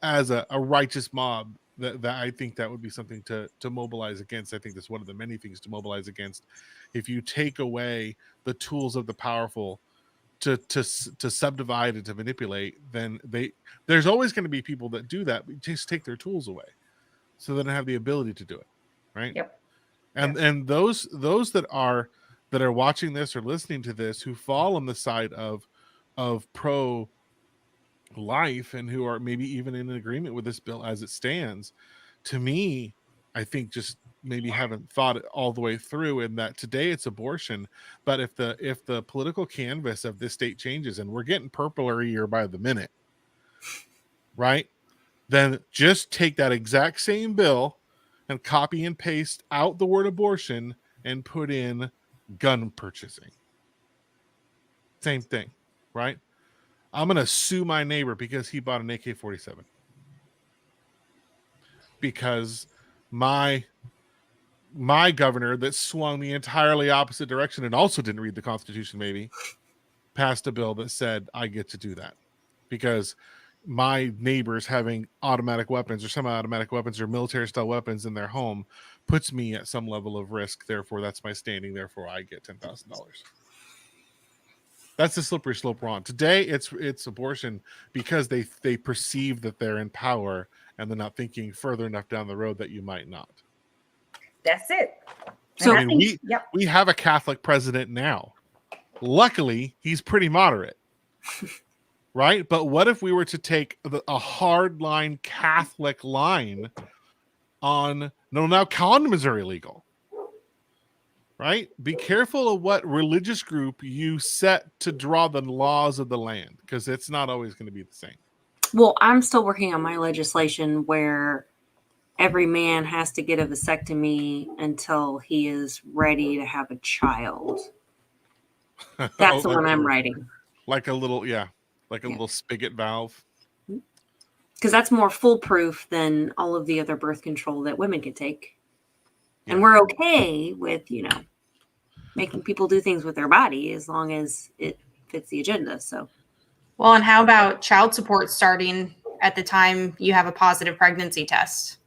Speaker 2: as a righteous mob, that I think that would be something to mobilize against. I think that's one of the many things to mobilize against. If you take away the tools of the powerful to subdivide and to manipulate, then there's always going to be people that do that, but just take their tools away so they don't have the ability to do it, right?
Speaker 4: Yep.
Speaker 2: And those that are watching this or listening to this who fall on the side of pro life and who are maybe even in agreement with this bill as it stands, to me, I think just maybe haven't thought it all the way through, in that today it's abortion, but if the political canvas of this state changes, and we're getting purplier by the minute, right, then just take that exact same bill and copy and paste out the word abortion and put in gun purchasing. Same thing, right? I'm going to sue my neighbor because he bought an AK-47. Because my governor that swung the entirely opposite direction and also didn't read the Constitution, maybe, passed a bill that said I get to do that. Because my neighbors having automatic weapons or semi-automatic weapons or military-style weapons in their home puts me at some level of risk. Therefore, that's my standing. Therefore, I get $10,000. That's the slippery slope we're on. Today, it's abortion because they perceive that they're in power and they're not thinking further enough down the road that you might not.
Speaker 4: That's it.
Speaker 1: So,
Speaker 2: I mean, we have a Catholic president now. Luckily, he's pretty moderate, right? But what if we were to take a hardline Catholic line on, no, now condoms are illegal, right? Be careful of what religious group you set to draw the laws of the land, because it's not always going to be the same.
Speaker 1: well, I'm still working on my legislation where every man has to get a vasectomy until he is ready to have a child. That's the one I'm writing.
Speaker 2: Like a little, little spigot valve.
Speaker 1: Because that's more foolproof than all of the other birth control that women can take.
Speaker 2: Yeah.
Speaker 1: And we're okay with, making people do things with their body as long as it fits the agenda. So,
Speaker 3: Well, and how about child support starting at the time you have a positive pregnancy test?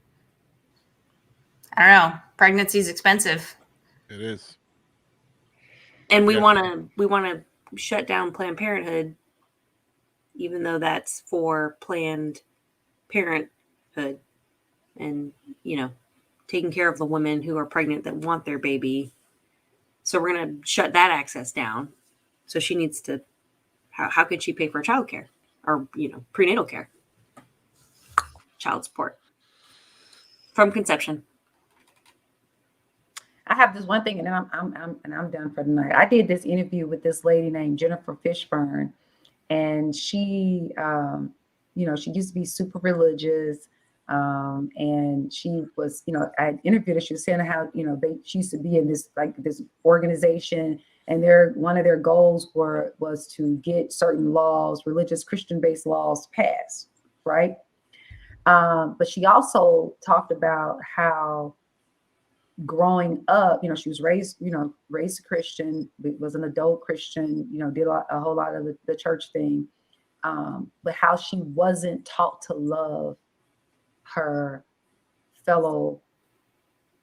Speaker 3: I don't know. Pregnancy is expensive.
Speaker 2: It is.
Speaker 1: and we want to shut down Planned Parenthood, even though that's for Planned Parenthood and, taking care of the women who are pregnant that want their baby. So we're going to shut that access down. So she needs to, how could she pay for childcare or, prenatal care, child support from conception?
Speaker 4: I have this one thing, and then I'm done for the night. I did this interview with this lady named Jennifer Fishburne, and she, she used to be super religious, and she was, I interviewed her. She was saying how, she used to be in this this organization, and one of their goals was to get certain laws, religious Christian-based laws passed, right? But she also talked about how growing up, she was raised Christian, was an adult Christian, did a whole lot of the church thing, but how she wasn't taught to love her fellow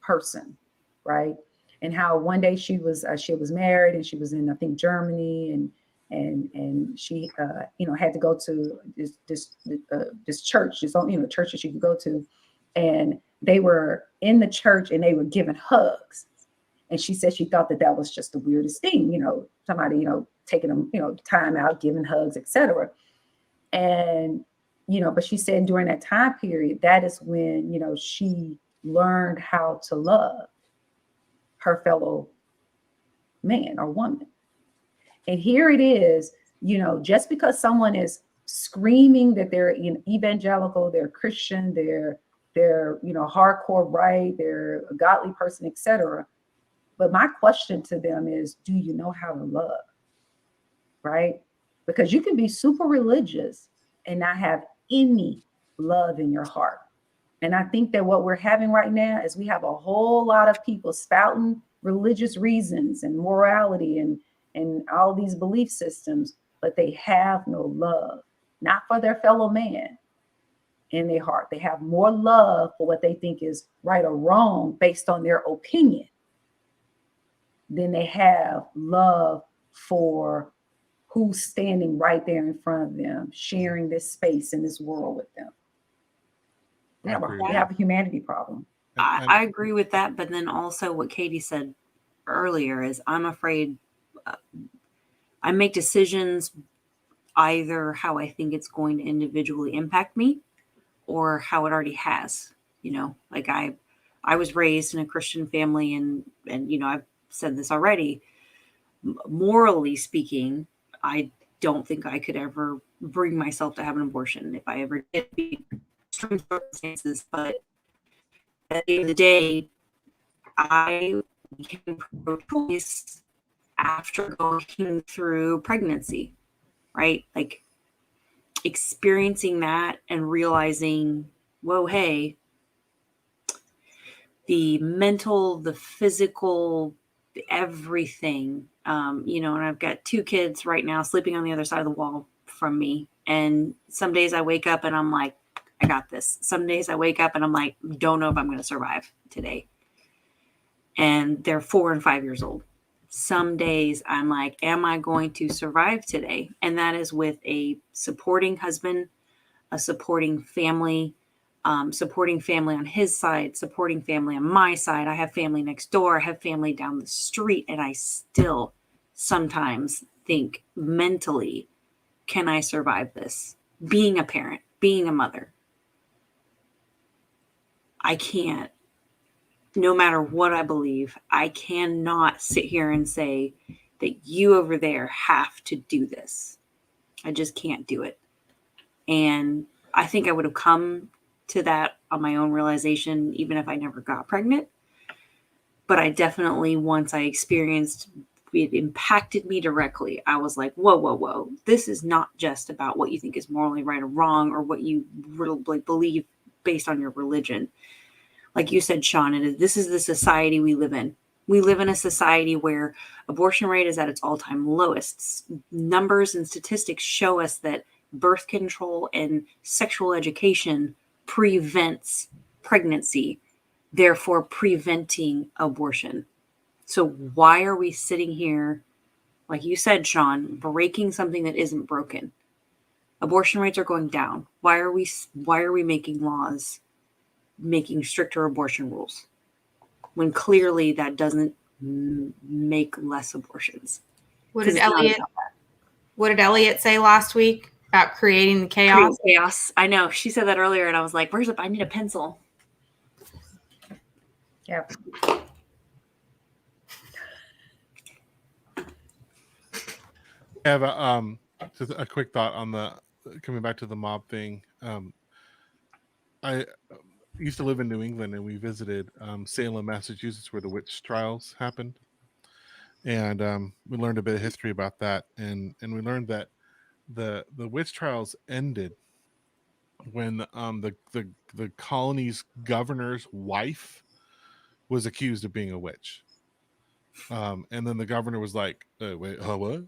Speaker 4: person, right? And how one day she was married, and she was in, I think, Germany, and she had to go to this church, church that she could go to, and they were in the church and they were giving hugs. And she said she thought that was just the weirdest thing, somebody, taking them, time out, giving hugs, etc. And, but she said during that time period, that is when, she learned how to love her fellow man or woman. And here it is, just because someone is screaming that they're evangelical, they're Christian, they're hardcore right, they're a godly person, etc. But my question to them is, do you know how to love? Right? Because you can be super religious and not have any love in your heart. And I think that what we're having right now is we have a whole lot of people spouting religious reasons and morality and all these belief systems, but they have no love, not for their fellow man. In their heart, they have more love for what they think is right or wrong based on their opinion than they have love for who's standing right there in front of them, sharing this space in this world with them. We have a humanity problem.
Speaker 1: I agree with that, but then also what Katie said earlier is I'm afraid I make decisions either how I think it's going to individually impact me or how it already has. Like I was raised in a Christian family, and I've said this already, morally speaking, I don't think I could ever bring myself to have an abortion if I ever did, be extreme circumstances. But at the end of the day, I became pro-choice after going through pregnancy, right? Like experiencing that and realizing, whoa, hey, the mental, the physical, everything, and I've got 2 kids right now sleeping on the other side of the wall from me. And some days I wake up and I'm like, I got this. Some days I wake up and I'm like, don't know if I'm going to survive today. And they're 4 and 5 years old. some days I'm like, am I going to survive today? And that is with a supporting husband, a supporting family on his side, supporting family on my side. I have family next door. I have family down the street. And I still sometimes think mentally, can I survive this? Being a parent, being a mother. I can't. No matter what I believe, I cannot sit here and say that you over there have to do this. I just can't do it. And I think I would have come to that on my own realization, even if I never got pregnant. But I definitely, once I experienced it impacted me directly, I was like, whoa, whoa, whoa. This is not just about what you think is morally right or wrong or what you really believe based on your religion. Like you said, Sean, this is the society we live in. We live in a society where abortion rate is at its all-time lowest. Numbers and statistics show us that birth control and sexual education prevents pregnancy, therefore preventing abortion. So why are we sitting here, like you said, Sean, breaking something that isn't broken? Abortion rates are going down. Why are we making laws, making stricter abortion rules, when clearly that doesn't make less abortions?
Speaker 3: What did Elliot say last week about creating the chaos?
Speaker 1: Chaos. I know. She said that earlier, and I was like, I need a pencil.
Speaker 4: Yeah.
Speaker 2: I have just a quick thought on the coming back to the mob thing. I used to live in New England, and we visited Salem, Massachusetts, where the witch trials happened, and we learned a bit of history about that, and we learned that the witch trials ended when the colony's governor's wife was accused of being a witch, and then the governor was like, "Wait, what?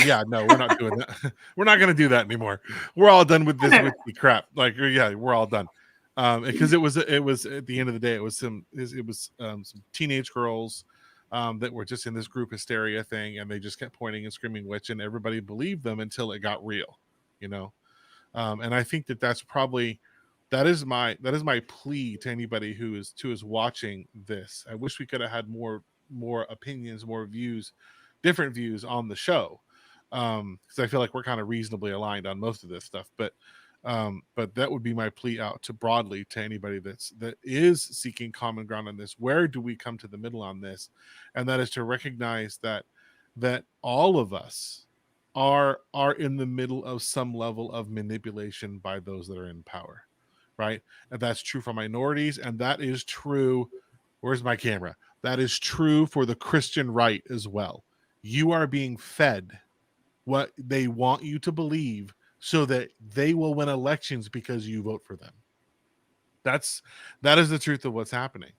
Speaker 2: Yeah, no, we're not doing that. We're not going to do that anymore. We're all done with this witchy crap. Like, yeah, we're all done." Because it was at the end of the day, it was some teenage girls that were just in this group hysteria thing, and they just kept pointing and screaming witch, and everybody believed them until it got real, you know. And I think that is my plea to anybody who is watching this. I wish we could have had more opinions, more views, different views on the show, because I feel like we're kind of reasonably aligned on most of this stuff. But that would be my plea out to broadly to anybody that is seeking common ground on this. Where do we come to the middle on this? And that is to recognize that all of us are in the middle of some level of manipulation by those that are in power, right? And that's true for minorities, and that is true. Where's my camera? That is true for the Christian right as well. You are being fed what they want you to believe so that they will win elections because you vote for them. That is the truth of what's happening.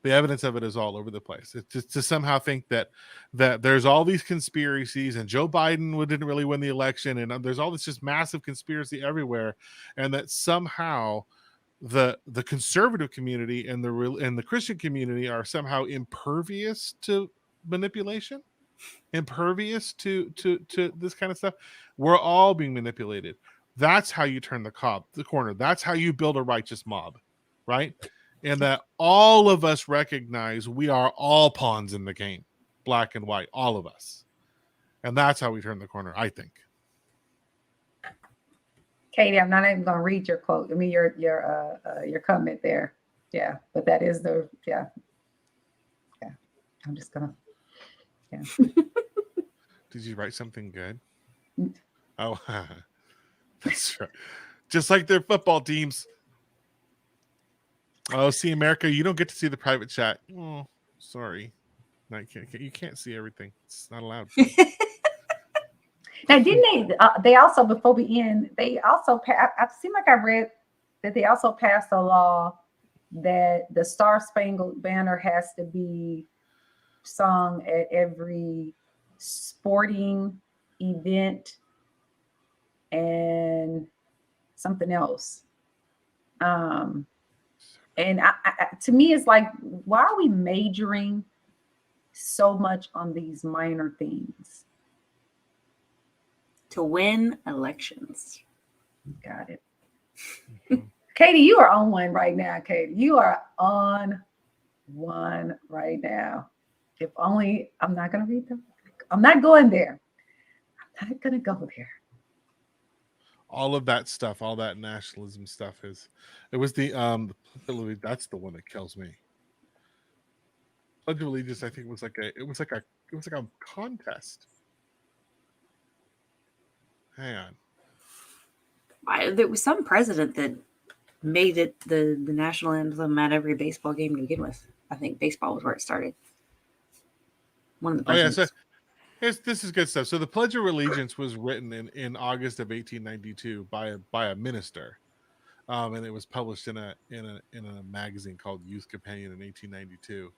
Speaker 2: The evidence of it is all over the place. It's just to somehow think that there's all these conspiracies and Joe Biden didn't really win the election, and there's all this just massive conspiracy everywhere, and that somehow the conservative community and the Christian community are somehow impervious to manipulation, impervious to this kind of stuff. We're all being manipulated. That's how you turn the corner. That's how you build a righteous mob, right? And that all of us recognize we are all pawns in the game, black and white, all of us. And that's how we turn the corner, I think.
Speaker 4: Katie, I'm not even going to read your quote. I mean, your comment there. Yeah, but that is yeah. I'm just gonna. Yeah.
Speaker 2: Did you write something good? Oh, that's right. Just like their football teams. Oh, see, America, you don't get to see the private chat. Oh, sorry. No, you can't see everything. It's not allowed.
Speaker 4: Now, didn't they also, before we end, they also, I seem like I read that they also passed a law that the Star Spangled Banner has to be sung at every sporting event and something else. And to me, it's like, why are we majoring so much on these minor things.
Speaker 1: To win elections.
Speaker 4: Got it. Katie, you are on one right now, Katie. You are on one right now. If only, I'm not going to read them. I'm not going there. I'm not going to go there.
Speaker 2: All of that stuff, all that nationalism stuff it was that's the one that kills me. Pledge of Allegiance, I think it was like a contest. Hang on.
Speaker 1: There was some president that made it the national anthem at every baseball game to begin with. I think baseball was where it started. One of the presidents.
Speaker 2: Oh yeah, so this is good stuff. So the Pledge of Allegiance was written in August of 1892 by a minister, and it was published in a magazine called Youth Companion in 1892.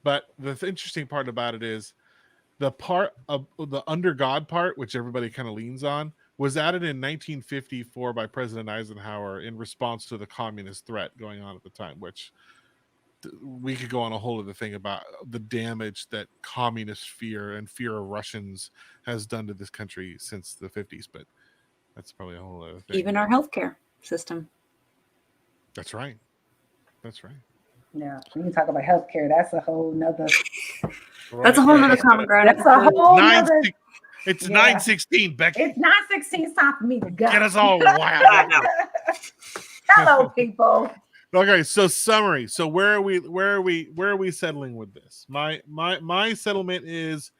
Speaker 2: But the interesting part about it is the part of the under God part, which everybody kind of leans on, was added in 1954 by President Eisenhower in response to the communist threat going on at the time, which we could go on a whole other thing about the damage that communist fear and fear of Russians has done to this country since the 50s, but that's probably a whole other thing.
Speaker 1: Even our healthcare system.
Speaker 2: That's right.
Speaker 4: Yeah, we can talk about healthcare. That's a whole nother.
Speaker 1: That's a whole nother common ground.
Speaker 4: That's a whole nother.
Speaker 2: It's 9:16, Becky.
Speaker 4: It's 9:16. It's time for me to go.
Speaker 2: Get us all wild.
Speaker 4: Hello, people.
Speaker 2: Okay, so summary. So where are we settling with this? My settlement is,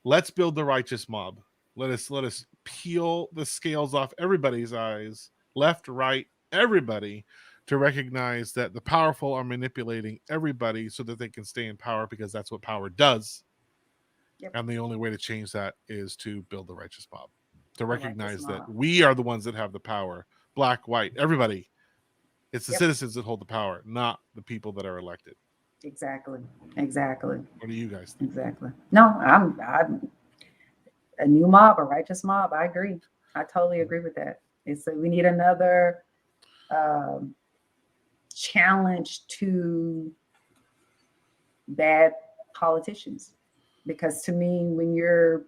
Speaker 2: let's build the righteous mob. Let us peel the scales off everybody's eyes, left, right, everybody, to recognize that the powerful are manipulating everybody so that they can stay in power, because that's what power does.
Speaker 4: Yep.
Speaker 2: And the only way to change that is to build the righteous mob, to recognize that we are the ones that have the power, black, white, everybody. It's the citizens that hold the power, not the people that are elected.
Speaker 4: Exactly.
Speaker 2: What do you guys think?
Speaker 4: Exactly. No, I'm a new mob, a righteous mob. I agree. I totally agree with that. We need another challenge to bad politicians, because to me, when you're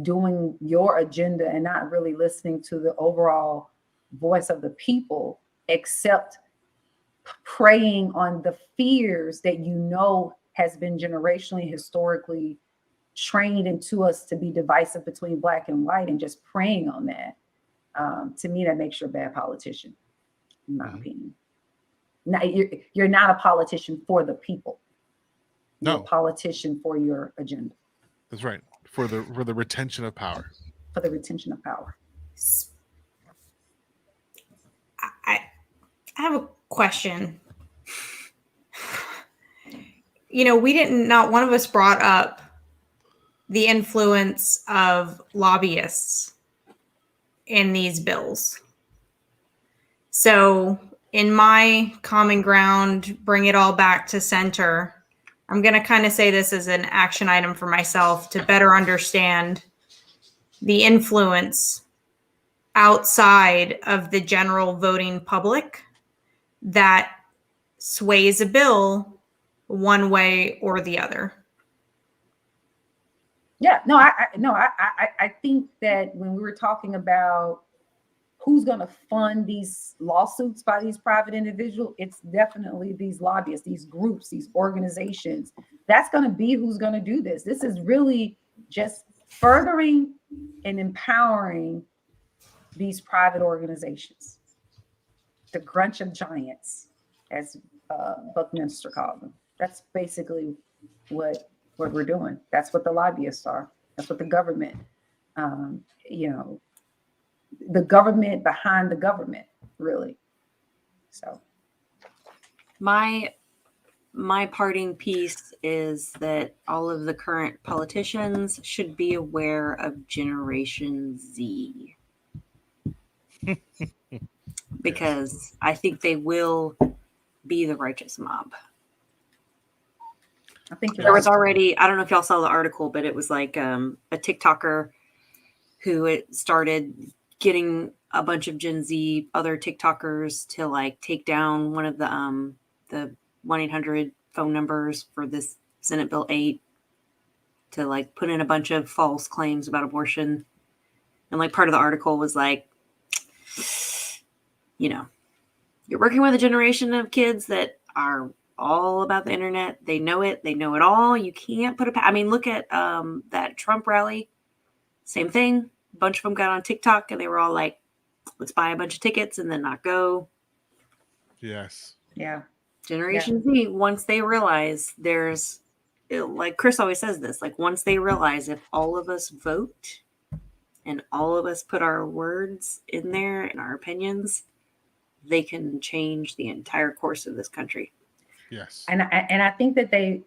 Speaker 4: doing your agenda and not really listening to the overall voice of the people, except preying on the fears that has been generationally, historically trained into us to be divisive between black and white, and just preying on that, to me, that makes you a bad politician, in my opinion. Now, you're not a politician for the people. You're a politician for your agenda.
Speaker 2: That's right. For the retention of power.
Speaker 4: For the retention of power.
Speaker 3: I have a question. Not one of us brought up the influence of lobbyists in these bills. So in my common ground, bring it all back to center, I'm going to kind of say this as an action item for myself to better understand the influence outside of the general voting public that sways a bill one way or the other.
Speaker 4: Yeah, no, I think that when we were talking about who's going to fund these lawsuits by these private individuals, it's definitely these lobbyists, these groups, these organizations. That's going to be who's going to do this. This is really just furthering and empowering these private organizations, the grunch of giants, as Buckminster called them. That's basically what we're doing. That's what the lobbyists are. That's what the government, the government behind the government, really. So
Speaker 1: my parting piece is that all of the current politicians should be aware of Generation Z. Because I think they will be the righteous mob.
Speaker 4: I think
Speaker 1: there was already, I don't know if y'all saw the article, but it was like a TikToker who started getting a bunch of Gen Z other TikTokers to like take down one of the 1-800 phone numbers for this Senate Bill 8 to like put in a bunch of false claims about abortion. And like part of the article was like, you know, you're working with a generation of kids that are all about the internet. They know it. They know it all. You can't put I mean, look at that Trump rally. Same thing. A bunch of them got on TikTok and they were all like, let's buy a bunch of tickets and then not go.
Speaker 2: Yes.
Speaker 4: Yeah.
Speaker 1: Generation Z, once they realize there's, like Chris always says this, like once they realize if all of us vote and all of us put our words in there and our opinions, they can change the entire course of this country.
Speaker 2: Yes.
Speaker 4: And I think that they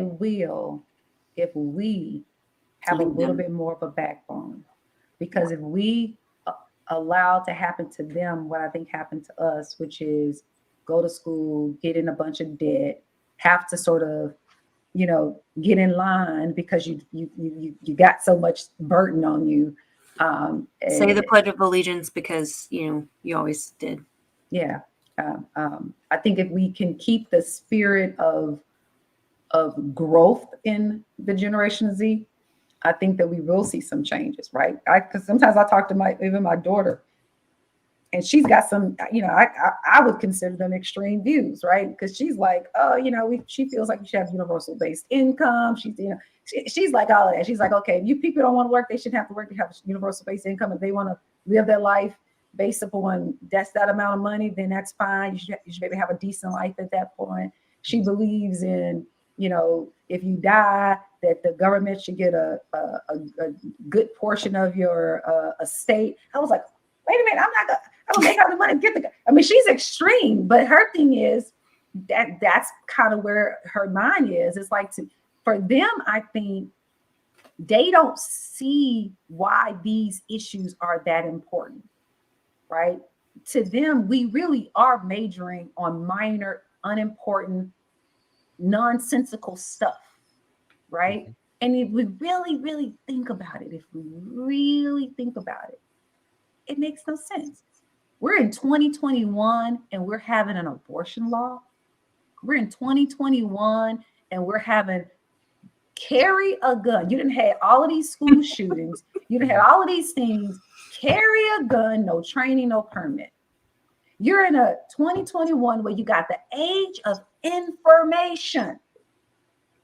Speaker 4: will if we have a little bit more of a backbone. Because if we allow to happen to them what I think happened to us, which is go to school, get in a bunch of debt, have to sort of, you know, get in line because you got so much burden on you.
Speaker 1: Say the Pledge of Allegiance because, you know, you always did.
Speaker 4: Yeah. I think if we can keep the spirit of growth in the Generation Z, I think that we will see some changes, right? Because sometimes I talk to even my daughter, and she's got some, you know, I would consider them extreme views, right? Because she's like, oh, you know, she feels like you should have universal based income. She's, you know, she's like all of that. She's like, okay, if you people don't want to work, they shouldn't have to work to have universal based income. If they want to live their life based upon that amount of money, then that's fine. You should maybe have a decent life at that point. She believes in, you know, if you die, that the government should get a good portion of your estate. I was like, wait a minute, I don't make all the money to get I mean, she's extreme, but her thing is that's kind of where her mind is. It's like for them, I think they don't see why these issues are that important, right? To them, we really are majoring on minor, unimportant, nonsensical stuff, right? And if we really think about it, it makes no sense. We're in 2021 and we're having an abortion law. We're in 2021 and we're having carry a gun. You didn't have all of these school shootings. You didn't have all of these things. Carry a gun, no training, no permit. You're in a 2021 where you got the age of information.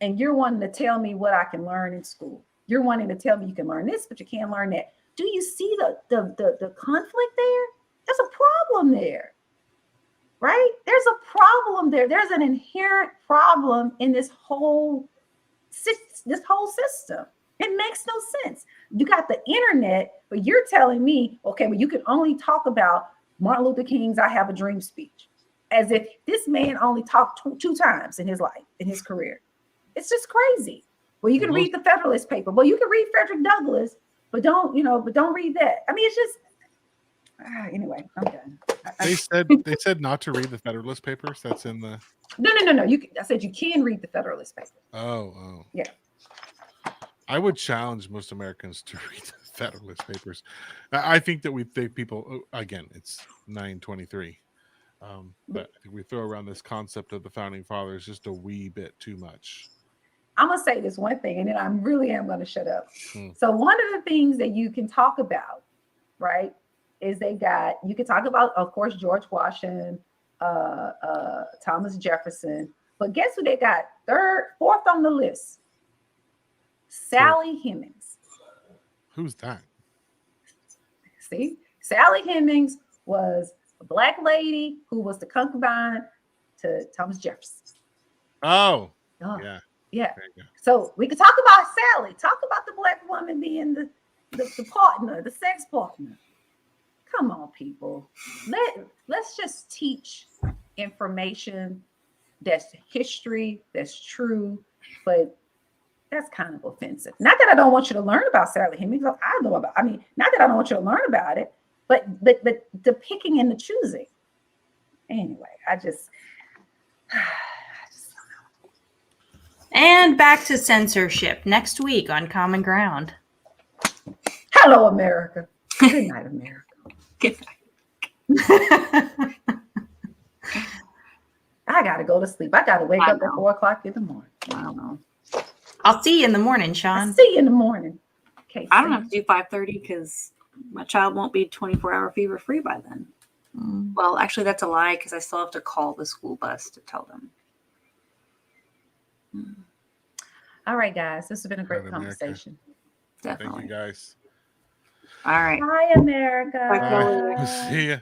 Speaker 4: And you're wanting to tell me what I can learn in school. You're wanting to tell me you can learn this, but you can't learn that. Do you see the conflict there? There's a problem there, right? There's a problem there. There's an inherent problem in this whole system. It makes no sense. You got the internet, but you're telling me, okay, well, you can only talk about Martin Luther King's I Have a Dream speech, as if this man only talked two times in his life, in his career. It's just crazy. Well, you can read the Federalist paper. Well, you can read Frederick Douglass, but don't read that. I mean, it's just anyway. I'm done.
Speaker 2: They said not to read the Federalist Papers. That's in the.
Speaker 4: No. I said you can read the Federalist Papers.
Speaker 2: Oh.
Speaker 4: Yeah.
Speaker 2: I would challenge most Americans to read the Federalist Papers. I think that we think people again. It's 9:23. But I think we throw around this concept of the founding fathers just a wee bit too much.
Speaker 4: I'm gonna say this one thing, and then I really am gonna shut up. So one of the things that you can talk about, right, is you can talk about, of course, George Washington, Thomas Jefferson, but guess who they got fourth on the list? Sally Hemings.
Speaker 2: Who's that?
Speaker 4: See, Sally Hemings was a Black lady who was the concubine to Thomas Jefferson.
Speaker 2: Oh.
Speaker 4: Yeah. So we could talk about Sally. Talk about the Black woman being the partner, the sex partner. Come on, people. Let's just teach information that's history, that's true, but that's kind of offensive. Not that I don't want you to learn about Sally Hemings. Not that I don't want you to learn about it, but the picking and the choosing. Anyway, I just
Speaker 3: And back to censorship next week on Common Ground.
Speaker 4: Hello, America. Good night, America.
Speaker 1: Good night.
Speaker 4: I got to go to sleep. I got to wake up at 4 o'clock in the morning.
Speaker 1: I don't know.
Speaker 3: I'll see you in the morning,
Speaker 4: I'll
Speaker 3: Sean.
Speaker 4: see you in the morning. Okay.
Speaker 1: I don't have to do 5:30 because my child won't be 24-hour fever free by then.
Speaker 3: Mm.
Speaker 1: Well, actually, that's a lie because I still have to call the school bus to tell them.
Speaker 4: All right, guys. This has been a great
Speaker 2: Right, America.
Speaker 4: conversation.
Speaker 2: Thank
Speaker 1: Definitely.
Speaker 2: you, guys.
Speaker 1: All right.
Speaker 4: Bye, America.
Speaker 1: Bye,
Speaker 2: Bye. See ya.